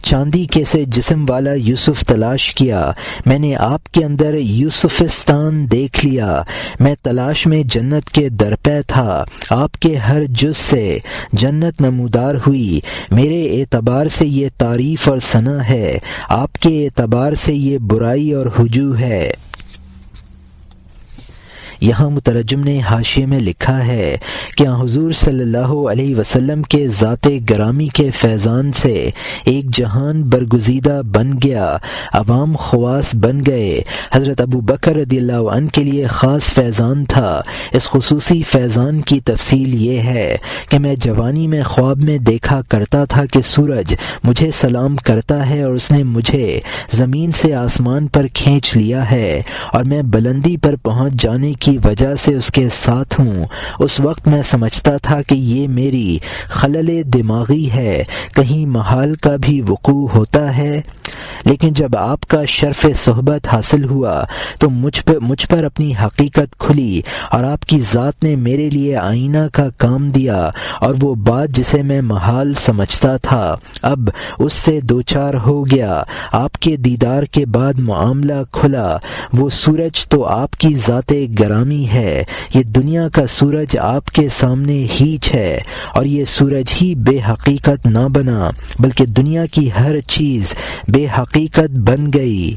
چاندی کے سے جسم والا یوسف تلاش کیا۔ میں نے آپ کے اندر یوسفستان دیکھ لیا۔ میں تلاش میں جنت کے درپے تھا، آپ کے ہر جز سے جنت نمودار ہوئی۔ میرے اعتبار سے یہ تعریف اور ثنا ہے، آپ کے اعتبار سے یہ برائی اور ہجو ہے۔ یہاں مترجم نے حاشیے میں لکھا ہے کہ حضور صلی اللہ علیہ وسلم کے ذات گرامی کے فیضان سے ایک جہان برگزیدہ بن گیا، عوام خواص بن گئے۔ حضرت ابو بکر رضی اللہ عنہ کے لیے خاص فیضان تھا۔ اس خصوصی فیضان کی تفصیل یہ ہے کہ میں جوانی میں خواب میں دیکھا کرتا تھا کہ سورج مجھے سلام کرتا ہے اور اس نے مجھے زمین سے آسمان پر کھینچ لیا ہے اور میں بلندی پر پہنچ جانے کی وجہ سے اس کے ساتھ ہوں۔ اس وقت میں سمجھتا تھا کہ یہ میری خلل دماغی ہے، کہیں محال کا بھی وقوع ہوتا ہے، لیکن جب آپ کا شرف صحبت حاصل ہوا تو مجھ پر اپنی حقیقت کھلی اور آپ کی ذات نے میرے لیے آئینہ کا کام دیا، اور وہ بات جسے میں محال سمجھتا تھا اب اس سے دوچار ہو گیا۔ آپ کے دیدار کے بعد معاملہ کھلا۔ وہ سورج تو آپ کی ذات گرامی ہے، یہ دنیا کا سورج آپ کے سامنے ہیچ ہے، اور یہ سورج ہی بے حقیقت نہ بنا بلکہ دنیا کی ہر چیز بے حقیقت بن گئی۔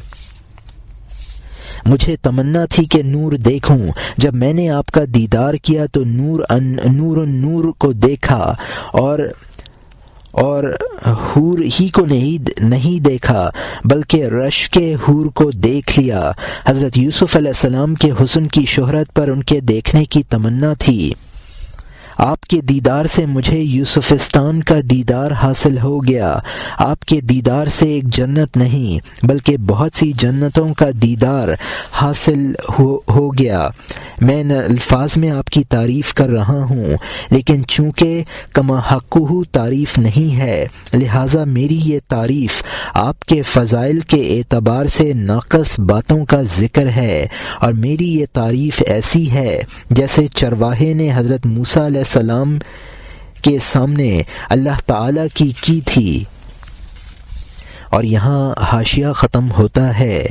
مجھے تمنا تھی کہ نور دیکھوں۔ جب میں نے آپ کا دیدار کیا تو نور کو دیکھا اور حور ہی کو نہیں دیکھا بلکہ رش کے حور کو دیکھ لیا۔ حضرت یوسف علیہ السلام کے حسن کی شہرت پر ان کے دیکھنے کی تمنا تھی۔ آپ کے دیدار سے مجھے یوسفستان کا دیدار حاصل ہو گیا۔ آپ کے دیدار سے ایک جنت نہیں بلکہ بہت سی جنتوں کا دیدار حاصل ہو گیا۔ میں ان الفاظ میں آپ کی تعریف کر رہا ہوں، لیکن چونکہ کما حقہ تعریف نہیں ہے، لہٰذا میری یہ تعریف آپ کے فضائل کے اعتبار سے ناقص باتوں کا ذکر ہے، اور میری یہ تعریف ایسی ہے جیسے چرواہے نے حضرت موسیٰ علیہ السلام کے سامنے اللہ تعالیٰ کی تھی۔ اور یہاں حاشیہ ختم ہوتا ہے۔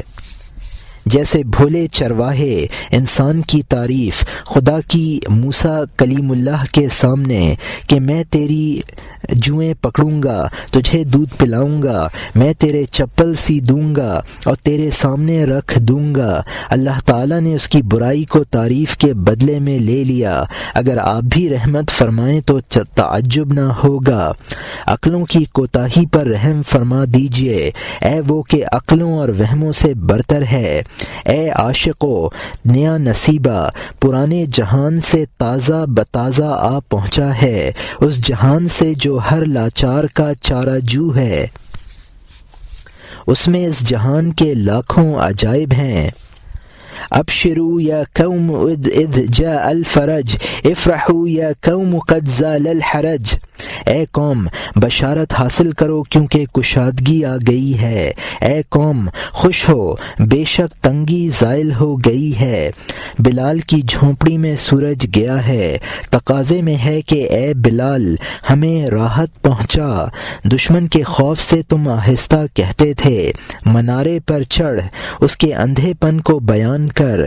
جیسے بھولے چرواہے انسان کی تعریف خدا کی موسیٰ کلیم اللہ کے سامنے کہ میں تیری جوئیں پکڑوں گا، تجھے دودھ پلاؤں گا، میں تیرے چپل سی دوں گا اور تیرے سامنے رکھ دوں گا۔ اللہ تعالیٰ نے اس کی برائی کو تعریف کے بدلے میں لے لیا۔ اگر آپ بھی رحمت فرمائیں تو تعجب نہ ہوگا۔ عقلوں کی کوتاہی پر رحم فرما دیجئے، اے وہ کہ عقلوں اور وہموں سے برتر ہے۔ اے عاشقو نیا نصیبہ پرانے جہان سے تازہ بتازہ آ پہنچا ہے، اس جہان سے جو ہر لاچار کا چارہ جو ہے، اس میں اس جہان کے لاکھوں عجائب ہیں۔ ابشروا یا قوم اذ جاء الفرج افرحوا یا قوم قد زال الحرج، اے قوم بشارت حاصل کرو کیونکہ کشادگی آ گئی ہے، اے قوم خوش ہو بے شک تنگی زائل ہو گئی ہے، بلال کی جھونپڑی میں سورج گیا ہے، تقاضے میں ہے کہ اے بلال ہمیں راحت پہنچا، دشمن کے خوف سے تم آہستہ کہتے تھے، منارے پر چڑھ اس کے اندھے پن کو بیان کر،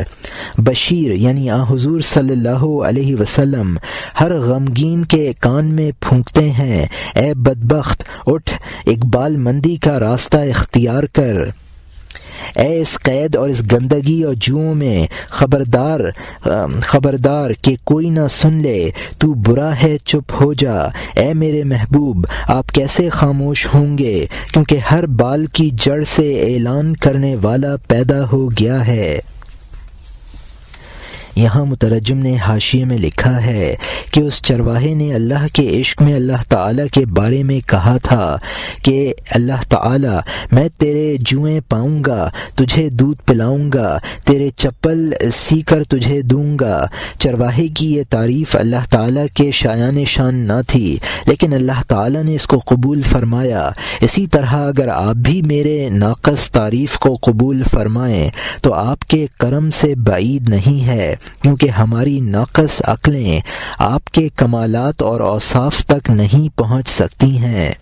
بشیر یعنی حضور صلی اللہ علیہ وسلم ہر غمگین کے کان میں پھونکتے ہیں، اے بدبخت اٹھ اقبال مندی کا راستہ اختیار کر، اے اس قید اور اس گندگی اور جوؤں میں خبردار کہ کوئی نہ سن لے، تو برا ہے چپ ہو جا، اے میرے محبوب آپ کیسے خاموش ہوں گے، کیونکہ ہر بال کی جڑ سے اعلان کرنے والا پیدا ہو گیا ہے۔ یہاں مترجم نے حاشیے میں لکھا ہے کہ اس چرواہے نے اللہ کے عشق میں اللہ تعالیٰ کے بارے میں کہا تھا کہ اللہ تعالیٰ میں تیرے جوئیں پاؤں گا، تجھے دودھ پلاؤں گا، تیرے چپل سی کر تجھے دوں گا۔ چرواہے کی یہ تعریف اللہ تعالیٰ کے شایان شان نہ تھی، لیکن اللہ تعالیٰ نے اس کو قبول فرمایا۔ اسی طرح اگر آپ بھی میرے ناقص تعریف کو قبول فرمائیں تو آپ کے کرم سے بعید نہیں ہے، کیونکہ ہماری ناقص عقلیں آپ کے کمالات اور اوصاف تک نہیں پہنچ سکتی ہیں۔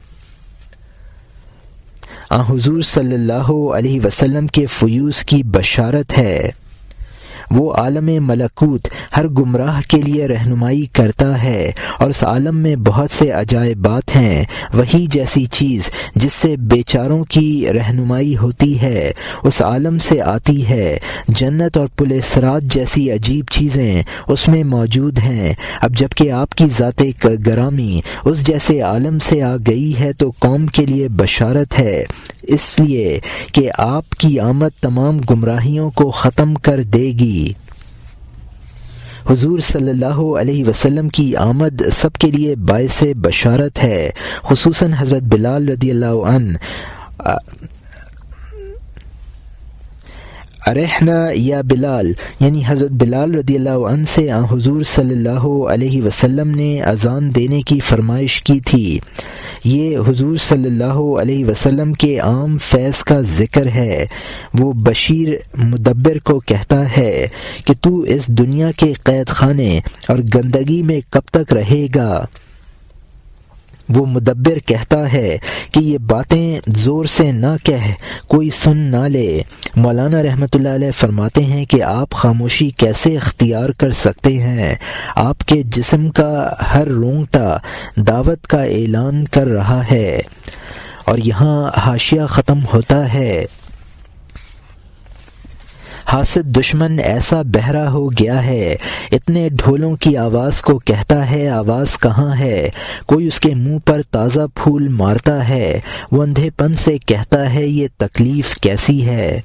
حضور صلی اللہ علیہ وسلم کے فیوز کی بشارت ہے، وہ عالم ملکوت ہر گمراہ کے لیے رہنمائی کرتا ہے، اور اس عالم میں بہت سے عجائبات ہیں، وہی جیسی چیز جس سے بیچاروں کی رہنمائی ہوتی ہے اس عالم سے آتی ہے، جنت اور پل صراط جیسی عجیب چیزیں اس میں موجود ہیں۔ اب جب کہ آپ کی ذات گرامی اس جیسے عالم سے آ گئی ہے تو قوم کے لیے بشارت ہے، اس لیے کہ آپ کی آمد تمام گمراہیوں کو ختم کر دے گی۔ حضور صلی اللہ علیہ وسلم کی آمد سب کے لیے باعث بشارت ہے، خصوصاً حضرت بلال رضی اللہ عنہ۔ ارحنا یا بلال یعنی حضرت بلال رضی اللہ عنہ سے حضور صلی اللہ علیہ وسلم نے اذان دینے کی فرمائش کی تھی۔ یہ حضور صلی اللہ علیہ وسلم کے عام فیض کا ذکر ہے۔ وہ بشیر مدبر کو کہتا ہے کہ تو اس دنیا کے قید خانے اور گندگی میں کب تک رہے گا؟ وہ مدبر کہتا ہے کہ یہ باتیں زور سے نہ کہہ، کوئی سن نہ لے۔ مولانا رحمۃ اللہ علیہ فرماتے ہیں کہ آپ خاموشی کیسے اختیار کر سکتے ہیں؟ آپ کے جسم کا ہر رونگٹا دعوت کا اعلان کر رہا ہے۔ اور یہاں حاشیہ ختم ہوتا ہے۔ حاسد دشمن ایسا بہرا ہو گیا ہے، اتنے ڈھولوں کی آواز کو کہتا ہے آواز کہاں ہے، کوئی اس کے منہ پر تازہ پھول مارتا ہے، وہ اندھے پن سے کہتا ہے یہ تکلیف کیسی ہے۔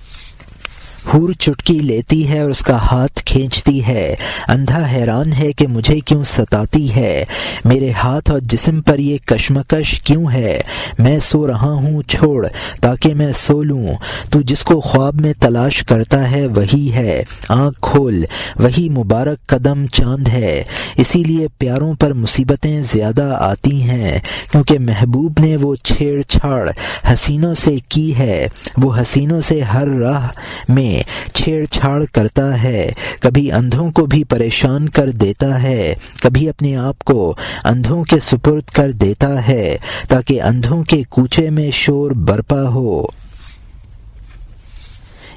حور چٹکی لیتی ہے اور اس کا ہاتھ کھینچتی ہے، اندھا حیران ہے کہ مجھے کیوں ستاتی ہے، میرے ہاتھ اور جسم پر یہ کشمکش کیوں ہے، میں سو رہا ہوں چھوڑ تاکہ میں سو لوں، تو جس کو خواب میں تلاش کرتا ہے وہی ہے، آنکھ کھول وہی مبارک قدم چاند ہے۔ اسی لیے پیاروں پر مصیبتیں زیادہ آتی ہیں، کیونکہ محبوب نے وہ چھیڑ چھاڑ حسینوں سے کی ہے، وہ حسینوں سے ہر راہ میں چھیڑ چھاڑ کرتا ہے، کبھی اندھوں کو بھی پریشان کر دیتا ہے، کبھی اپنے آپ کو اندھوں کے سپرد کر دیتا ہے تاکہ اندھوں کے کوچے میں شور برپا ہو۔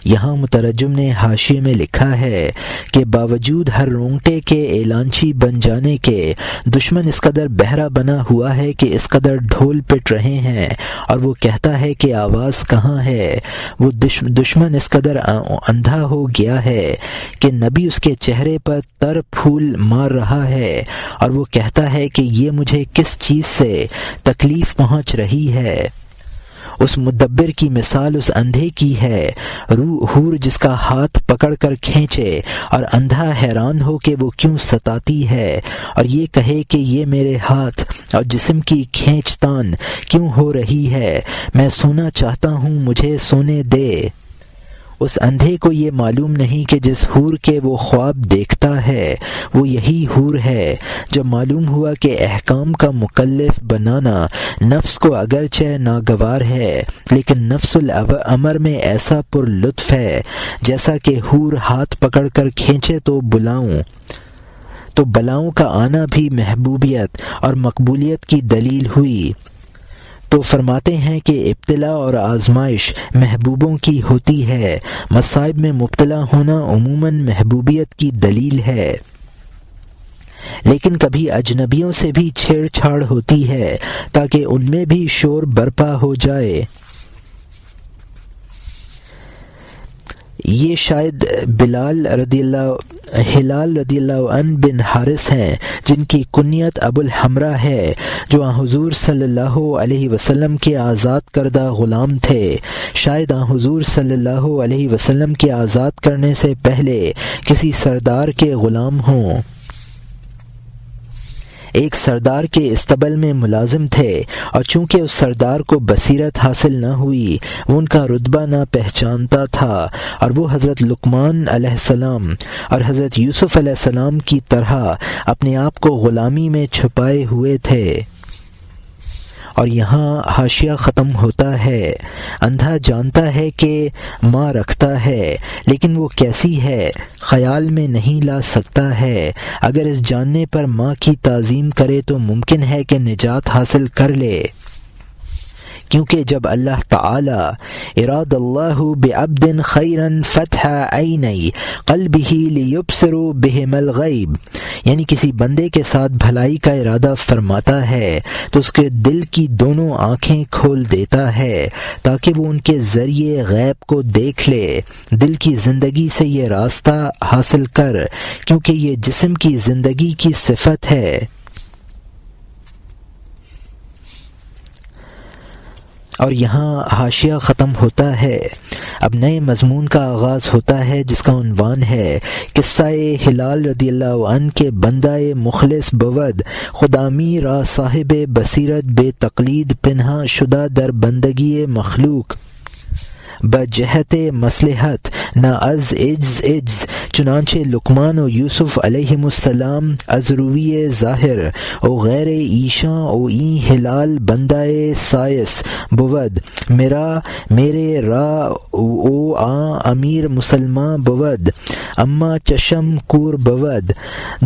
یہاں مترجم نے حاشیے میں لکھا ہے کہ باوجود ہر رونگٹے کے اعلانچی بن جانے کے دشمن اس قدر بہرا بنا ہوا ہے کہ اس قدر ڈھول پٹ رہے ہیں اور وہ کہتا ہے کہ آواز کہاں ہے۔ وہ دشمن اس قدر اندھا ہو گیا ہے کہ نبی اس کے چہرے پر تر پھول مار رہا ہے اور وہ کہتا ہے کہ یہ مجھے کس چیز سے تکلیف پہنچ رہی ہے۔ اس مدبر کی مثال اس اندھے کی ہے، حور جس کا ہاتھ پکڑ کر کھینچے اور اندھا حیران ہو کہ وہ کیوں ستاتی ہے اور یہ کہے کہ یہ میرے ہاتھ اور جسم کی کھینچ تان کیوں ہو رہی ہے، میں سونا چاہتا ہوں مجھے سونے دے۔ اس اندھے کو یہ معلوم نہیں کہ جس حور کے وہ خواب دیکھتا ہے وہ یہی حور ہے۔ جب معلوم ہوا کہ احکام کا مکلف بنانا نفس کو اگرچہ ناگوار ہے لیکن نفس الامر میں ایسا پر لطف ہے جیسا کہ حور ہاتھ پکڑ کر کھینچے تو بلاؤں کا آنا بھی محبوبیت اور مقبولیت کی دلیل ہوئی۔ تو فرماتے ہیں کہ ابتلا اور آزمائش محبوبوں کی ہوتی ہے، مصائب میں مبتلا ہونا عموماً محبوبیت کی دلیل ہے، لیکن کبھی اجنبیوں سے بھی چھیڑ چھاڑ ہوتی ہے تاکہ ان میں بھی شور برپا ہو جائے۔ یہ شاید ہلال رضی اللہ عنہ بن حارث ہیں جن کی کنیت ابو الحمرا ہے، جو حضور صلی اللہ علیہ وسلم کے آزاد کردہ غلام تھے۔ شاید حضور صلی اللہ علیہ وسلم کے آزاد کرنے سے پہلے کسی سردار کے غلام ہوں۔ ایک سردار کے استبل میں ملازم تھے اور چونکہ اس سردار کو بصیرت حاصل نہ ہوئی وہ ان کا رتبہ نہ پہچانتا تھا اور وہ حضرت لقمان علیہ السلام اور حضرت یوسف علیہ السلام کی طرح اپنے آپ کو غلامی میں چھپائے ہوئے تھے۔ اور یہاں حاشیہ ختم ہوتا ہے۔ اندھا جانتا ہے کہ ماں رکھتا ہے لیکن وہ کیسی ہے خیال میں نہیں لا سکتا ہے۔ اگر اس جاننے پر ماں کی تعظیم کرے تو ممکن ہے کہ نجات حاصل کر لے، کیونکہ جب اللہ تعالی اراد اللہ بعبد خیرا فتح عینی قلبہ لیبصر بہم الغیب، یعنی کسی بندے کے ساتھ بھلائی کا ارادہ فرماتا ہے تو اس کے دل کی دونوں آنکھیں کھول دیتا ہے تاکہ وہ ان کے ذریعے غیب کو دیکھ لے، دل کی زندگی سے یہ راستہ حاصل کر، کیونکہ یہ جسم کی زندگی کی صفت ہے۔ اور یہاں حاشیہ ختم ہوتا ہے۔ اب نئے مضمون کا آغاز ہوتا ہے جس کا عنوان ہے قصہ ہلال رضی اللہ عنہ کے بندہ مخلص بود خدامی را صاحب بصیرت بے تقلید پنہا شدہ در بندگی مخلوق بجہت مصلحت نہ از عجز چنانچہ لقمان و یوسف علیہم السلام از روی ظاہر او غیر ایشاں او این ہلال بندہ سائس بود میرے را او امیر مسلمان بود اما چشم کور بود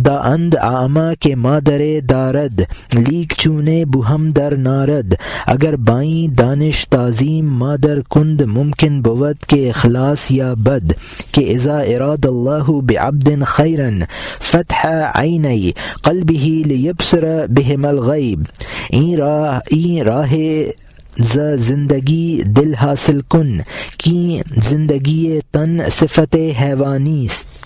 دا اند آما کے مادر دارد لیک چونے بہم در نارد اگر بائیں دانش تعظیم مادر کند ممکن بود کے اخلاص یا بد کہ اذا اراد اللہ بعبد خیرا فتح عینی قلبہ لیبصر بہم الغیب، این راہ زندگی دل حاصل کن کی زندگی تن صفت حیوانیست۔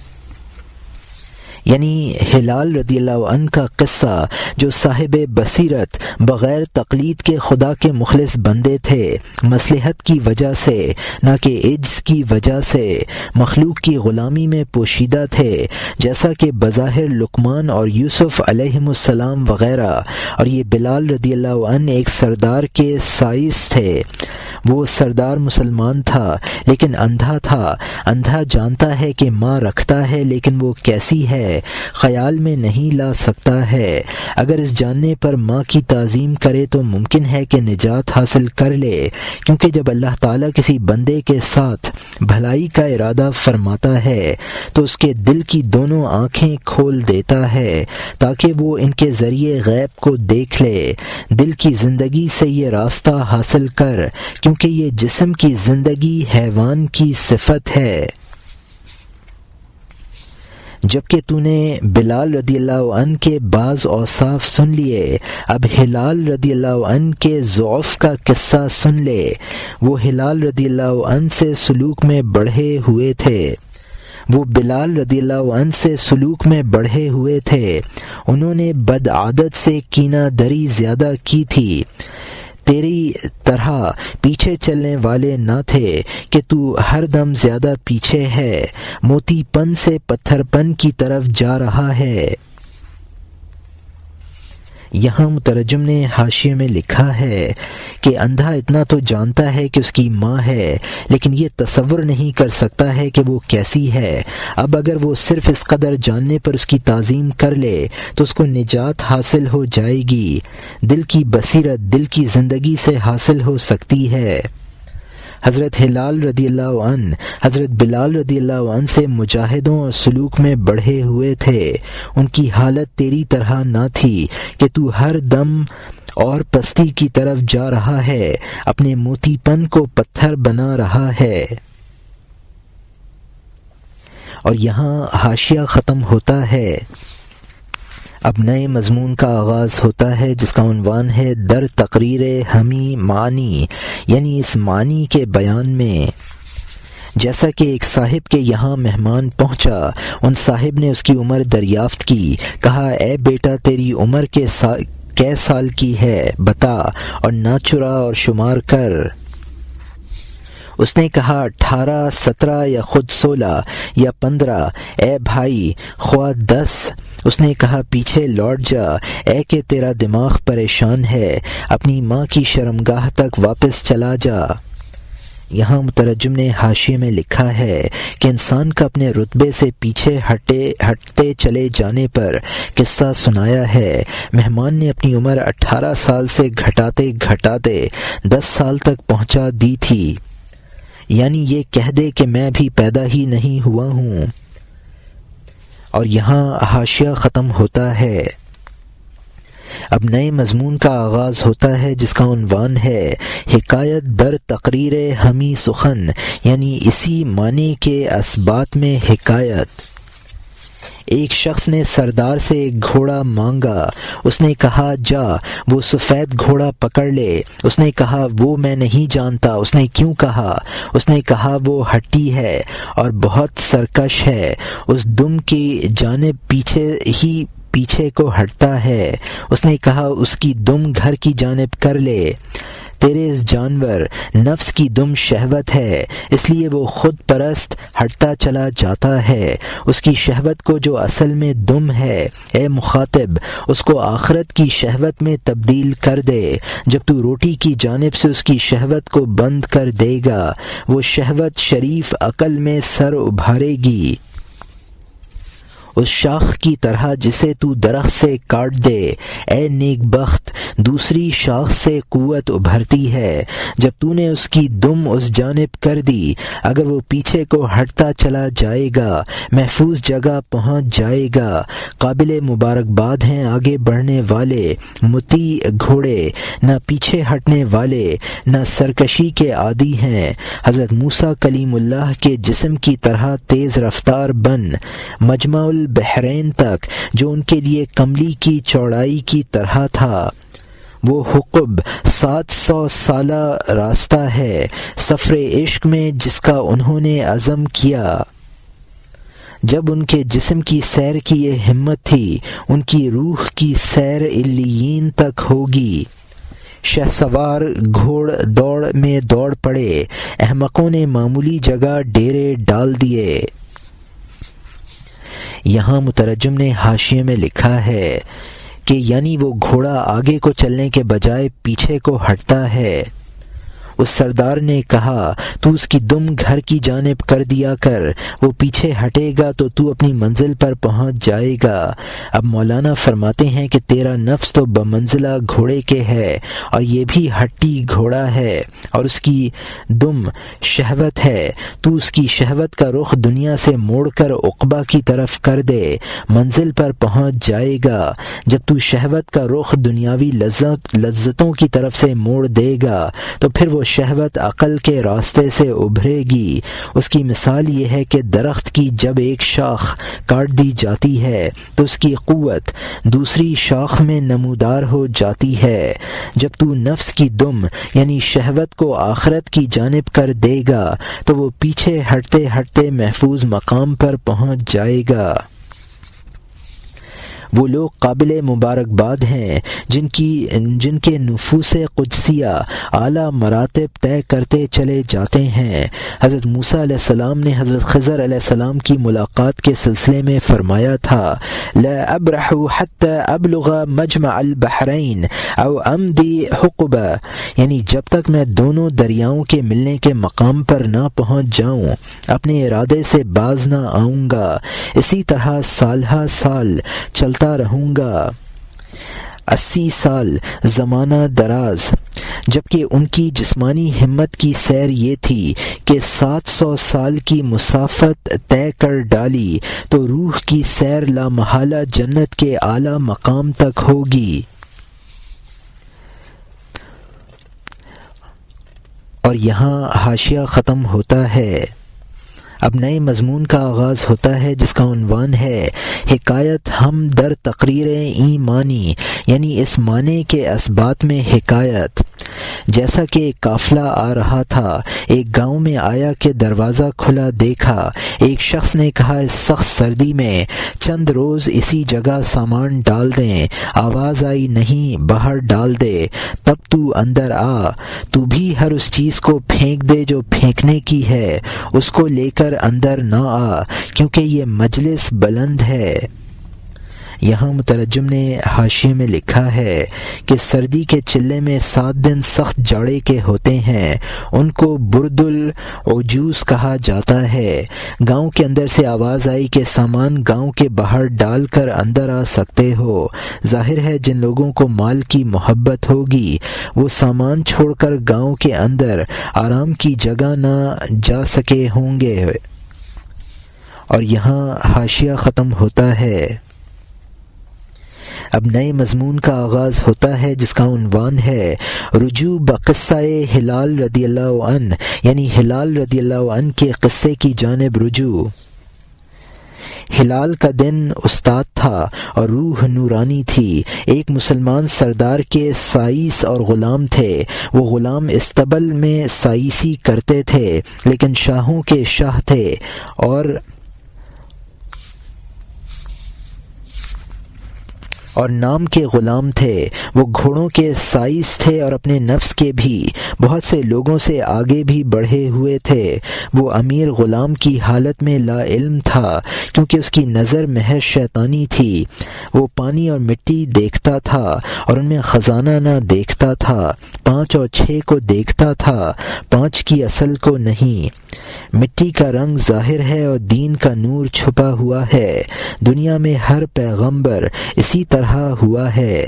یعنی ہلال رضی اللہ عنہ کا قصہ جو صاحب بصیرت بغیر تقلید کے خدا کے مخلص بندے تھے، مصلحت کی وجہ سے نہ کہ عجز کی وجہ سے مخلوق کی غلامی میں پوشیدہ تھے، جیسا کہ بظاہر لقمان اور یوسف علیہم السلام وغیرہ، اور یہ بلال رضی اللہ عنہ ایک سردار کے سائس تھے۔ وہ سردار مسلمان تھا لیکن اندھا تھا، اندھا جانتا ہے کہ ماں رکھتا ہے لیکن وہ کیسی ہے خیال میں نہیں لا سکتا ہے۔ اگر اس جاننے پر ماں کی تعظیم کرے تو ممکن ہے کہ نجات حاصل کر لے، کیونکہ جب اللہ تعالیٰ کسی بندے کے ساتھ بھلائی کا ارادہ فرماتا ہے تو اس کے دل کی دونوں آنکھیں کھول دیتا ہے تاکہ وہ ان کے ذریعے غیب کو دیکھ لے، دل کی زندگی سے یہ راستہ حاصل کر، کیونکہ یہ جسم کی زندگی حیوان کی صفت ہے۔ جبکہ تو نے بلال رضی اللہ عنہ کے بعض اوصاف سن لیے، اب ہلال رضی اللہ عنہ کے ضعف کا قصہ سن لے۔ وہ ہلال رضی اللہ عنہ سے سلوک میں بڑھے ہوئے تھے، وہ بلال رضی اللہ عنہ سے سلوک میں بڑھے ہوئے تھے، انہوں نے بد عادت سے کینہ دری زیادہ کی تھی، تیری طرح پیچھے چلنے والے نہ تھے کہ تو ہر دم زیادہ پیچھے ہے، موتی پن سے پتھر پن کی طرف جا رہا ہے۔ یہاں مترجم نے حاشیے میں لکھا ہے کہ اندھا اتنا تو جانتا ہے کہ اس کی ماں ہے، لیکن یہ تصور نہیں کر سکتا ہے کہ وہ کیسی ہے۔ اب اگر وہ صرف اس قدر جاننے پر اس کی تعظیم کر لے تو اس کو نجات حاصل ہو جائے گی، دل کی بصیرت دل کی زندگی سے حاصل ہو سکتی ہے۔ حضرت ہلال رضی اللہ عنہ حضرت بلال رضی اللہ عنہ سے مجاہدوں اور سلوک میں بڑھے ہوئے تھے۔ ان کی حالت تیری طرح نہ تھی کہ تو ہر دم اور پستی کی طرف جا رہا ہے، اپنے موتی پن کو پتھر بنا رہا ہے۔ اور یہاں حاشیہ ختم ہوتا ہے۔ اب نئے مضمون کا آغاز ہوتا ہے جس کا عنوان ہے در تقریر ہمی معنی، یعنی اس معنی کے بیان میں۔ جیسا کہ ایک صاحب کے یہاں مہمان پہنچا، ان صاحب نے اس کی عمر دریافت کی، کہا اے بیٹا تیری عمر کئے سال کی ہے بتا اور نہ چرا اور شمار کر۔ اس نے کہا 18، 17 یا خود 16 یا 15۔ اے بھائی خواہ 10۔ اس نے کہا پیچھے لوٹ جا، اے کہ تیرا دماغ پریشان ہے، اپنی ماں کی شرمگاہ تک واپس چلا جا۔ یہاں مترجم نے حاشیے میں لکھا ہے کہ انسان کا اپنے رتبے سے پیچھے ہٹتے چلے جانے پر قصہ سنایا ہے۔ مہمان نے اپنی عمر 18 سال سے گھٹاتے گھٹاتے 10 سال تک پہنچا دی تھی، یعنی یہ کہہ دے کہ میں بھی پیدا ہی نہیں ہوا ہوں۔ اور یہاں حاشیہ ختم ہوتا ہے۔ اب نئے مضمون کا آغاز ہوتا ہے جس کا عنوان ہے حکایت در تقریر ہمی سخن، یعنی اسی معنی کے اسبات میں حکایت۔ ایک شخص نے سردار سے ایک گھوڑا مانگا، اس نے کہا جا وہ سفید گھوڑا پکڑ لے۔ اس نے کہا وہ میں نہیں جانتا۔ اس نے کیوں کہا؟ اس نے کہا وہ ہٹی ہے اور بہت سرکش ہے، اس دم کی جانب پیچھے کو ہٹتا ہے۔ اس نے کہا اس کی دم گھر کی جانب کر لے۔ تیرے اس جانور نفس کی دم شہوت ہے، اس لیے وہ خود پرست ہٹتا چلا جاتا ہے۔ اس کی شہوت کو جو اصل میں دم ہے، اے مخاطب اس کو آخرت کی شہوت میں تبدیل کر دے۔ جب تو روٹی کی جانب سے اس کی شہوت کو بند کر دے گا، وہ شہوت شریف عقل میں سر ابھارے گی، اس شاخ کی طرح جسے تو درخت سے کاٹ دے۔ اے نیک بخت دوسری شاخ سے قوت ابھرتی ہے۔ جب تو نے اس کی دم اس جانب کر دی، اگر وہ پیچھے کو ہٹتا چلا جائے گا، محفوظ جگہ پہنچ جائے گا۔ قابل مبارکباد ہیں آگے بڑھنے والے مطیع گھوڑے، نہ پیچھے ہٹنے والے، نہ سرکشی کے عادی ہیں۔ حضرت موسیٰ کلیم اللہ کے جسم کی طرح تیز رفتار بن مجمع البحرین تک، جو ان کے لیے کملی کی چوڑائی کی طرح تھا۔ وہ حقب 700 سالہ راستہ ہے سفر عشق میں جس کا انہوں نے عزم کیا۔ جب ان کے جسم کی سیر کی یہ ہمت تھی، ان کی روح کی سیر علیین تک ہوگی۔ شہسوار گھوڑ دوڑ میں دوڑ پڑے، احمقوں نے معمولی جگہ ڈیرے ڈال دیے۔ یہاں مترجم نے حاشیے میں لکھا ہے کہ یعنی وہ گھوڑا آگے کو چلنے کے بجائے پیچھے کو ہٹتا ہے۔ اس سردار نے کہا تو اس کی دم گھر کی جانب کر دیا کر، وہ پیچھے ہٹے گا تو تو اپنی منزل پر پہنچ جائے گا۔ اب مولانا فرماتے ہیں کہ تیرا نفس تو بمنزلہ گھوڑے کے ہے، اور یہ بھی ہٹی گھوڑا ہے، اور اس کی دم شہوت ہے۔ تو اس کی شہوت کا رخ دنیا سے موڑ کر عقبہ کی طرف کر دے، منزل پر پہنچ جائے گا۔ جب تو شہوت کا رخ دنیاوی لذتوں کی طرف سے موڑ دے گا تو پھر وہ شہوت عقل کے راستے سے ابھرے گی۔ اس کی مثال یہ ہے کہ درخت کی جب ایک شاخ کاٹ دی جاتی ہے تو اس کی قوت دوسری شاخ میں نمودار ہو جاتی ہے۔ جب تو نفس کی دم یعنی شہوت کو آخرت کی جانب کر دے گا تو وہ پیچھے ہٹتے ہٹتے محفوظ مقام پر پہنچ جائے گا۔ وہ لوگ قابل مبارکباد ہیں جن کے نفوس قدسیہ اعلیٰ مراتب طے کرتے چلے جاتے ہیں۔ حضرت موسیٰ علیہ السلام نے حضرت خضر علیہ السلام کی ملاقات کے سلسلے میں فرمایا تھا لا ابرح حتى ابلغ مجمع البحرین او امضی حقبہ، یعنی جب تک میں دونوں دریاؤں کے ملنے کے مقام پر نہ پہنچ جاؤں اپنے ارادے سے باز نہ آؤں گا، اسی طرح سالہ سال چلتا رہوں گا، 80 سال زمانہ دراز۔ جبکہ ان کی جسمانی ہمت کی سیر یہ تھی کہ 700 سال کی مسافت طے کر ڈالی تو روح کی سیر لامحالہ جنت کے اعلیٰ مقام تک ہوگی۔ اور یہاں حاشیہ ختم ہوتا ہے۔ اب نئے مضمون کا آغاز ہوتا ہے جس کا عنوان ہے حکایت ہم در تقریر ایمانی، یعنی اس معنی کے اسبات میں حکایت۔ جیسا کہ ایک قافلہ آ رہا تھا، ایک گاؤں میں آیا کہ دروازہ کھلا دیکھا، ایک شخص نے کہا اس سخت سردی میں چند روز اسی جگہ سامان ڈال دیں، آواز آئی نہیں، باہر ڈال دے، تب تو اندر آ، تو بھی ہر اس چیز کو پھینک دے جو پھینکنے کی ہے، اس کو لے کر اندر نہ آ کیونکہ یہ مجلس بلند ہے۔ یہاں مترجم نے حاشیے میں لکھا ہے کہ سردی کے چلے میں 7 دن سخت جاڑے کے ہوتے ہیں، ان کو برد العجوز کہا جاتا ہے۔ گاؤں کے اندر سے آواز آئی کہ سامان گاؤں کے باہر ڈال کر اندر آ سکتے ہو۔ ظاہر ہے جن لوگوں کو مال کی محبت ہوگی وہ سامان چھوڑ کر گاؤں کے اندر آرام کی جگہ نہ جا سکے ہوں گے۔ اور یہاں حاشیہ ختم ہوتا ہے۔ اب نئے مضمون کا آغاز ہوتا ہے جس کا عنوان ہے رجوع بقصہ ہلال رضی اللہ عنہ، یعنی ہلال رضی اللہ عنہ کے قصے کی جانب رجوع۔ ہلال کا دن استاد تھا اور روح نورانی تھی۔ ایک مسلمان سردار کے سائس اور غلام تھے۔ وہ غلام استبل میں سائسی کرتے تھے لیکن شاہوں کے شاہ تھے اور نام کے غلام تھے۔ وہ گھوڑوں کے سائس تھے اور اپنے نفس کے بھی بہت سے لوگوں سے آگے بھی بڑھے ہوئے تھے۔ وہ امیر غلام کی حالت میں لا علم تھا کیونکہ اس کی نظر محض شیطانی تھی۔ وہ پانی اور مٹی دیکھتا تھا اور ان میں خزانہ نہ دیکھتا تھا، 5 اور 6 کو دیکھتا تھا، 5 کی اصل کو نہیں۔ مٹی کا رنگ ظاہر ہے اور دین کا نور چھپا ہوا ہے۔ دنیا میں ہر پیغمبر اسی طرح ہوا ہے۔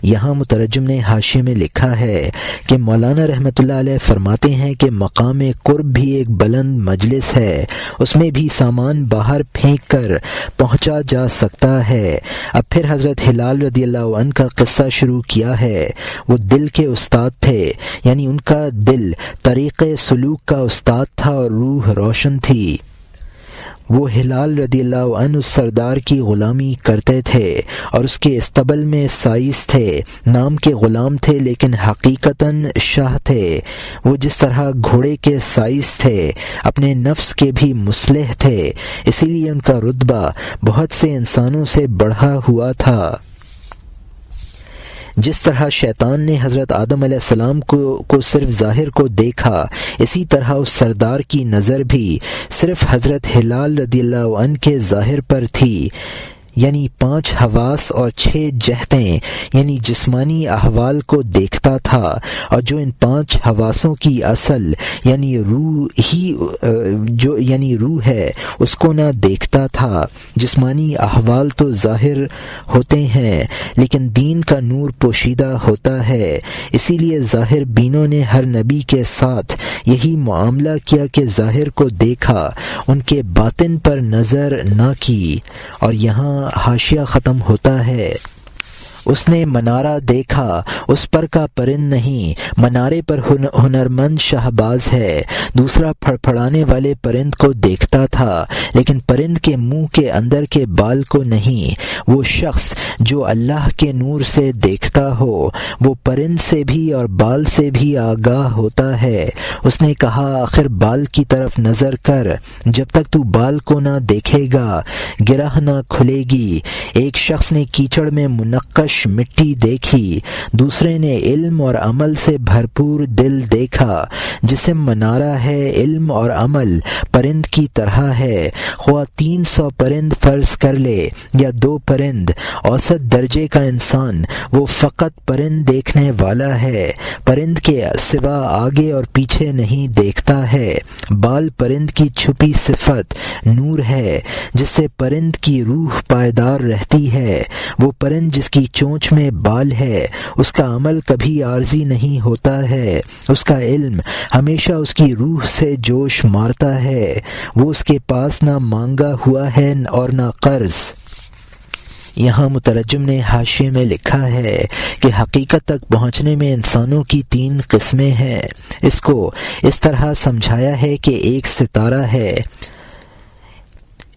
یہاں مترجم نے حاشیے میں لکھا ہے کہ مولانا رحمۃ اللہ علیہ فرماتے ہیں کہ مقام قرب بھی ایک بلند مجلس ہے، اس میں بھی سامان باہر پھینک کر پہنچا جا سکتا ہے۔ اب پھر حضرت ہلال رضی اللہ عنہ کا قصہ شروع کیا ہے۔ وہ دل کے استاد تھے، یعنی ان کا دل طریقے سلوک کا استاد تھا اور روح روشن تھی۔ وہ ہلال رضی اللہ عنہ اس سردار کی غلامی کرتے تھے اور اس کے استبل میں سائس تھے۔ نام کے غلام تھے لیکن حقیقتاً شاہ تھے۔ وہ جس طرح گھوڑے کے سائس تھے اپنے نفس کے بھی مصلح تھے، اسی لیے ان کا رتبہ بہت سے انسانوں سے بڑھا ہوا تھا۔ جس طرح شیطان نے حضرت آدم علیہ السلام کو صرف ظاہر کو دیکھا، اسی طرح اس سردار کی نظر بھی صرف حضرت ہلال رضی اللہ عنہ کے ظاہر پر تھی، یعنی 5 حواس اور 6 جہتیں، یعنی جسمانی احوال کو دیکھتا تھا، اور جو ان 5 حواسوں کی اصل یعنی روح ہے اس کو نہ دیکھتا تھا۔ جسمانی احوال تو ظاہر ہوتے ہیں لیکن دین کا نور پوشیدہ ہوتا ہے، اسی لیے ظاہر بینوں نے ہر نبی کے ساتھ یہی معاملہ کیا کہ ظاہر کو دیکھا، ان کے باطن پر نظر نہ کی۔ اور یہاں حاشیہ ختم ہوتا ہے۔ اس نے منارہ دیکھا، اس پر کا پرند نہیں، منارے پر ہنرمند شہباز ہے۔ دوسرا پھڑپھڑانے والے پرند کو دیکھتا تھا لیکن پرند کے منہ کے اندر کے بال کو نہیں۔ وہ شخص جو اللہ کے نور سے دیکھتا ہو وہ پرند سے بھی اور بال سے بھی آگاہ ہوتا ہے۔ اس نے کہا آخر بال کی طرف نظر کر، جب تک تو بال کو نہ دیکھے گا گرہ نہ کھلے گی۔ ایک شخص نے کیچڑ میں منقش مٹی دیکھی، دوسرے نے علم اور عمل سے بھرپور دل دیکھا۔ جسم منارہ ہے، علم اور عمل پرند کی طرح ہے۔ خواہ 300 پرند فرض کر لے یا 2 پرند، اوسط درجے کا انسان وہ فقط پرند دیکھنے والا ہے، پرند کے سوا آگے اور پیچھے نہیں دیکھتا ہے۔ بال پرند کی چھپی صفت نور ہے جس سے پرند کی روح پائیدار رہتی ہے۔ وہ پرند جس کی چونچ میں بال ہے اس کا عمل کبھی عارضی نہیں ہوتا ہے، اس کا علم ہمیشہ اس کی روح سے جوش مارتا ہے۔ وہ اس کے پاس نہ مانگا ہوا ہے اور نہ قرض۔ یہاں مترجم نے حاشیے میں لکھا ہے کہ حقیقت تک پہنچنے میں انسانوں کی 3 قسمیں ہیں۔ اس کو اس طرح سمجھایا ہے کہ ایک ستارہ ہے،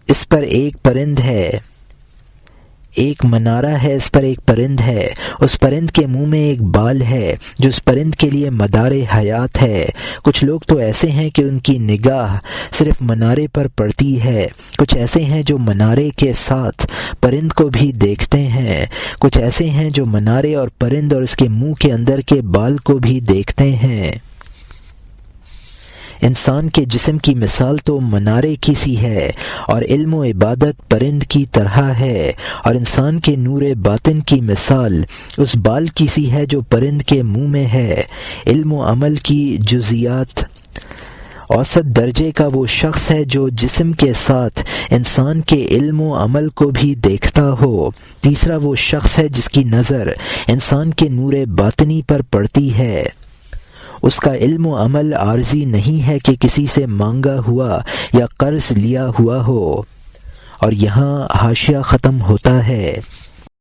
اس پر ایک پرند ہے، ایک منارہ ہے، اس پر ایک پرند ہے، اس پرند کے منہ میں ایک بال ہے جو اس پرند کے لیے مدار حیات ہے۔ کچھ لوگ تو ایسے ہیں کہ ان کی نگاہ صرف منارے پر پڑتی ہے، کچھ ایسے ہیں جو منارے کے ساتھ پرند کو بھی دیکھتے ہیں، کچھ ایسے ہیں جو منارے اور پرند اور اس کے منہ کے اندر کے بال کو بھی دیکھتے ہیں۔ انسان کے جسم کی مثال تو منارے کی سی ہے اور علم و عبادت پرند کی طرح ہے، اور انسان کے نور باطن کی مثال اس بال کی سی ہے جو پرند کے منہ میں ہے۔ علم و عمل کی جزیات اوسط درجے کا وہ شخص ہے جو جسم کے ساتھ انسان کے علم و عمل کو بھی دیکھتا ہو۔ تیسرا وہ شخص ہے جس کی نظر انسان کے نور باطنی پر پڑتی ہے، اس کا علم و عمل عارضی نہیں ہے کہ کسی سے مانگا ہوا یا قرض لیا ہوا ہو۔ اور یہاں حاشیہ ختم ہوتا ہے۔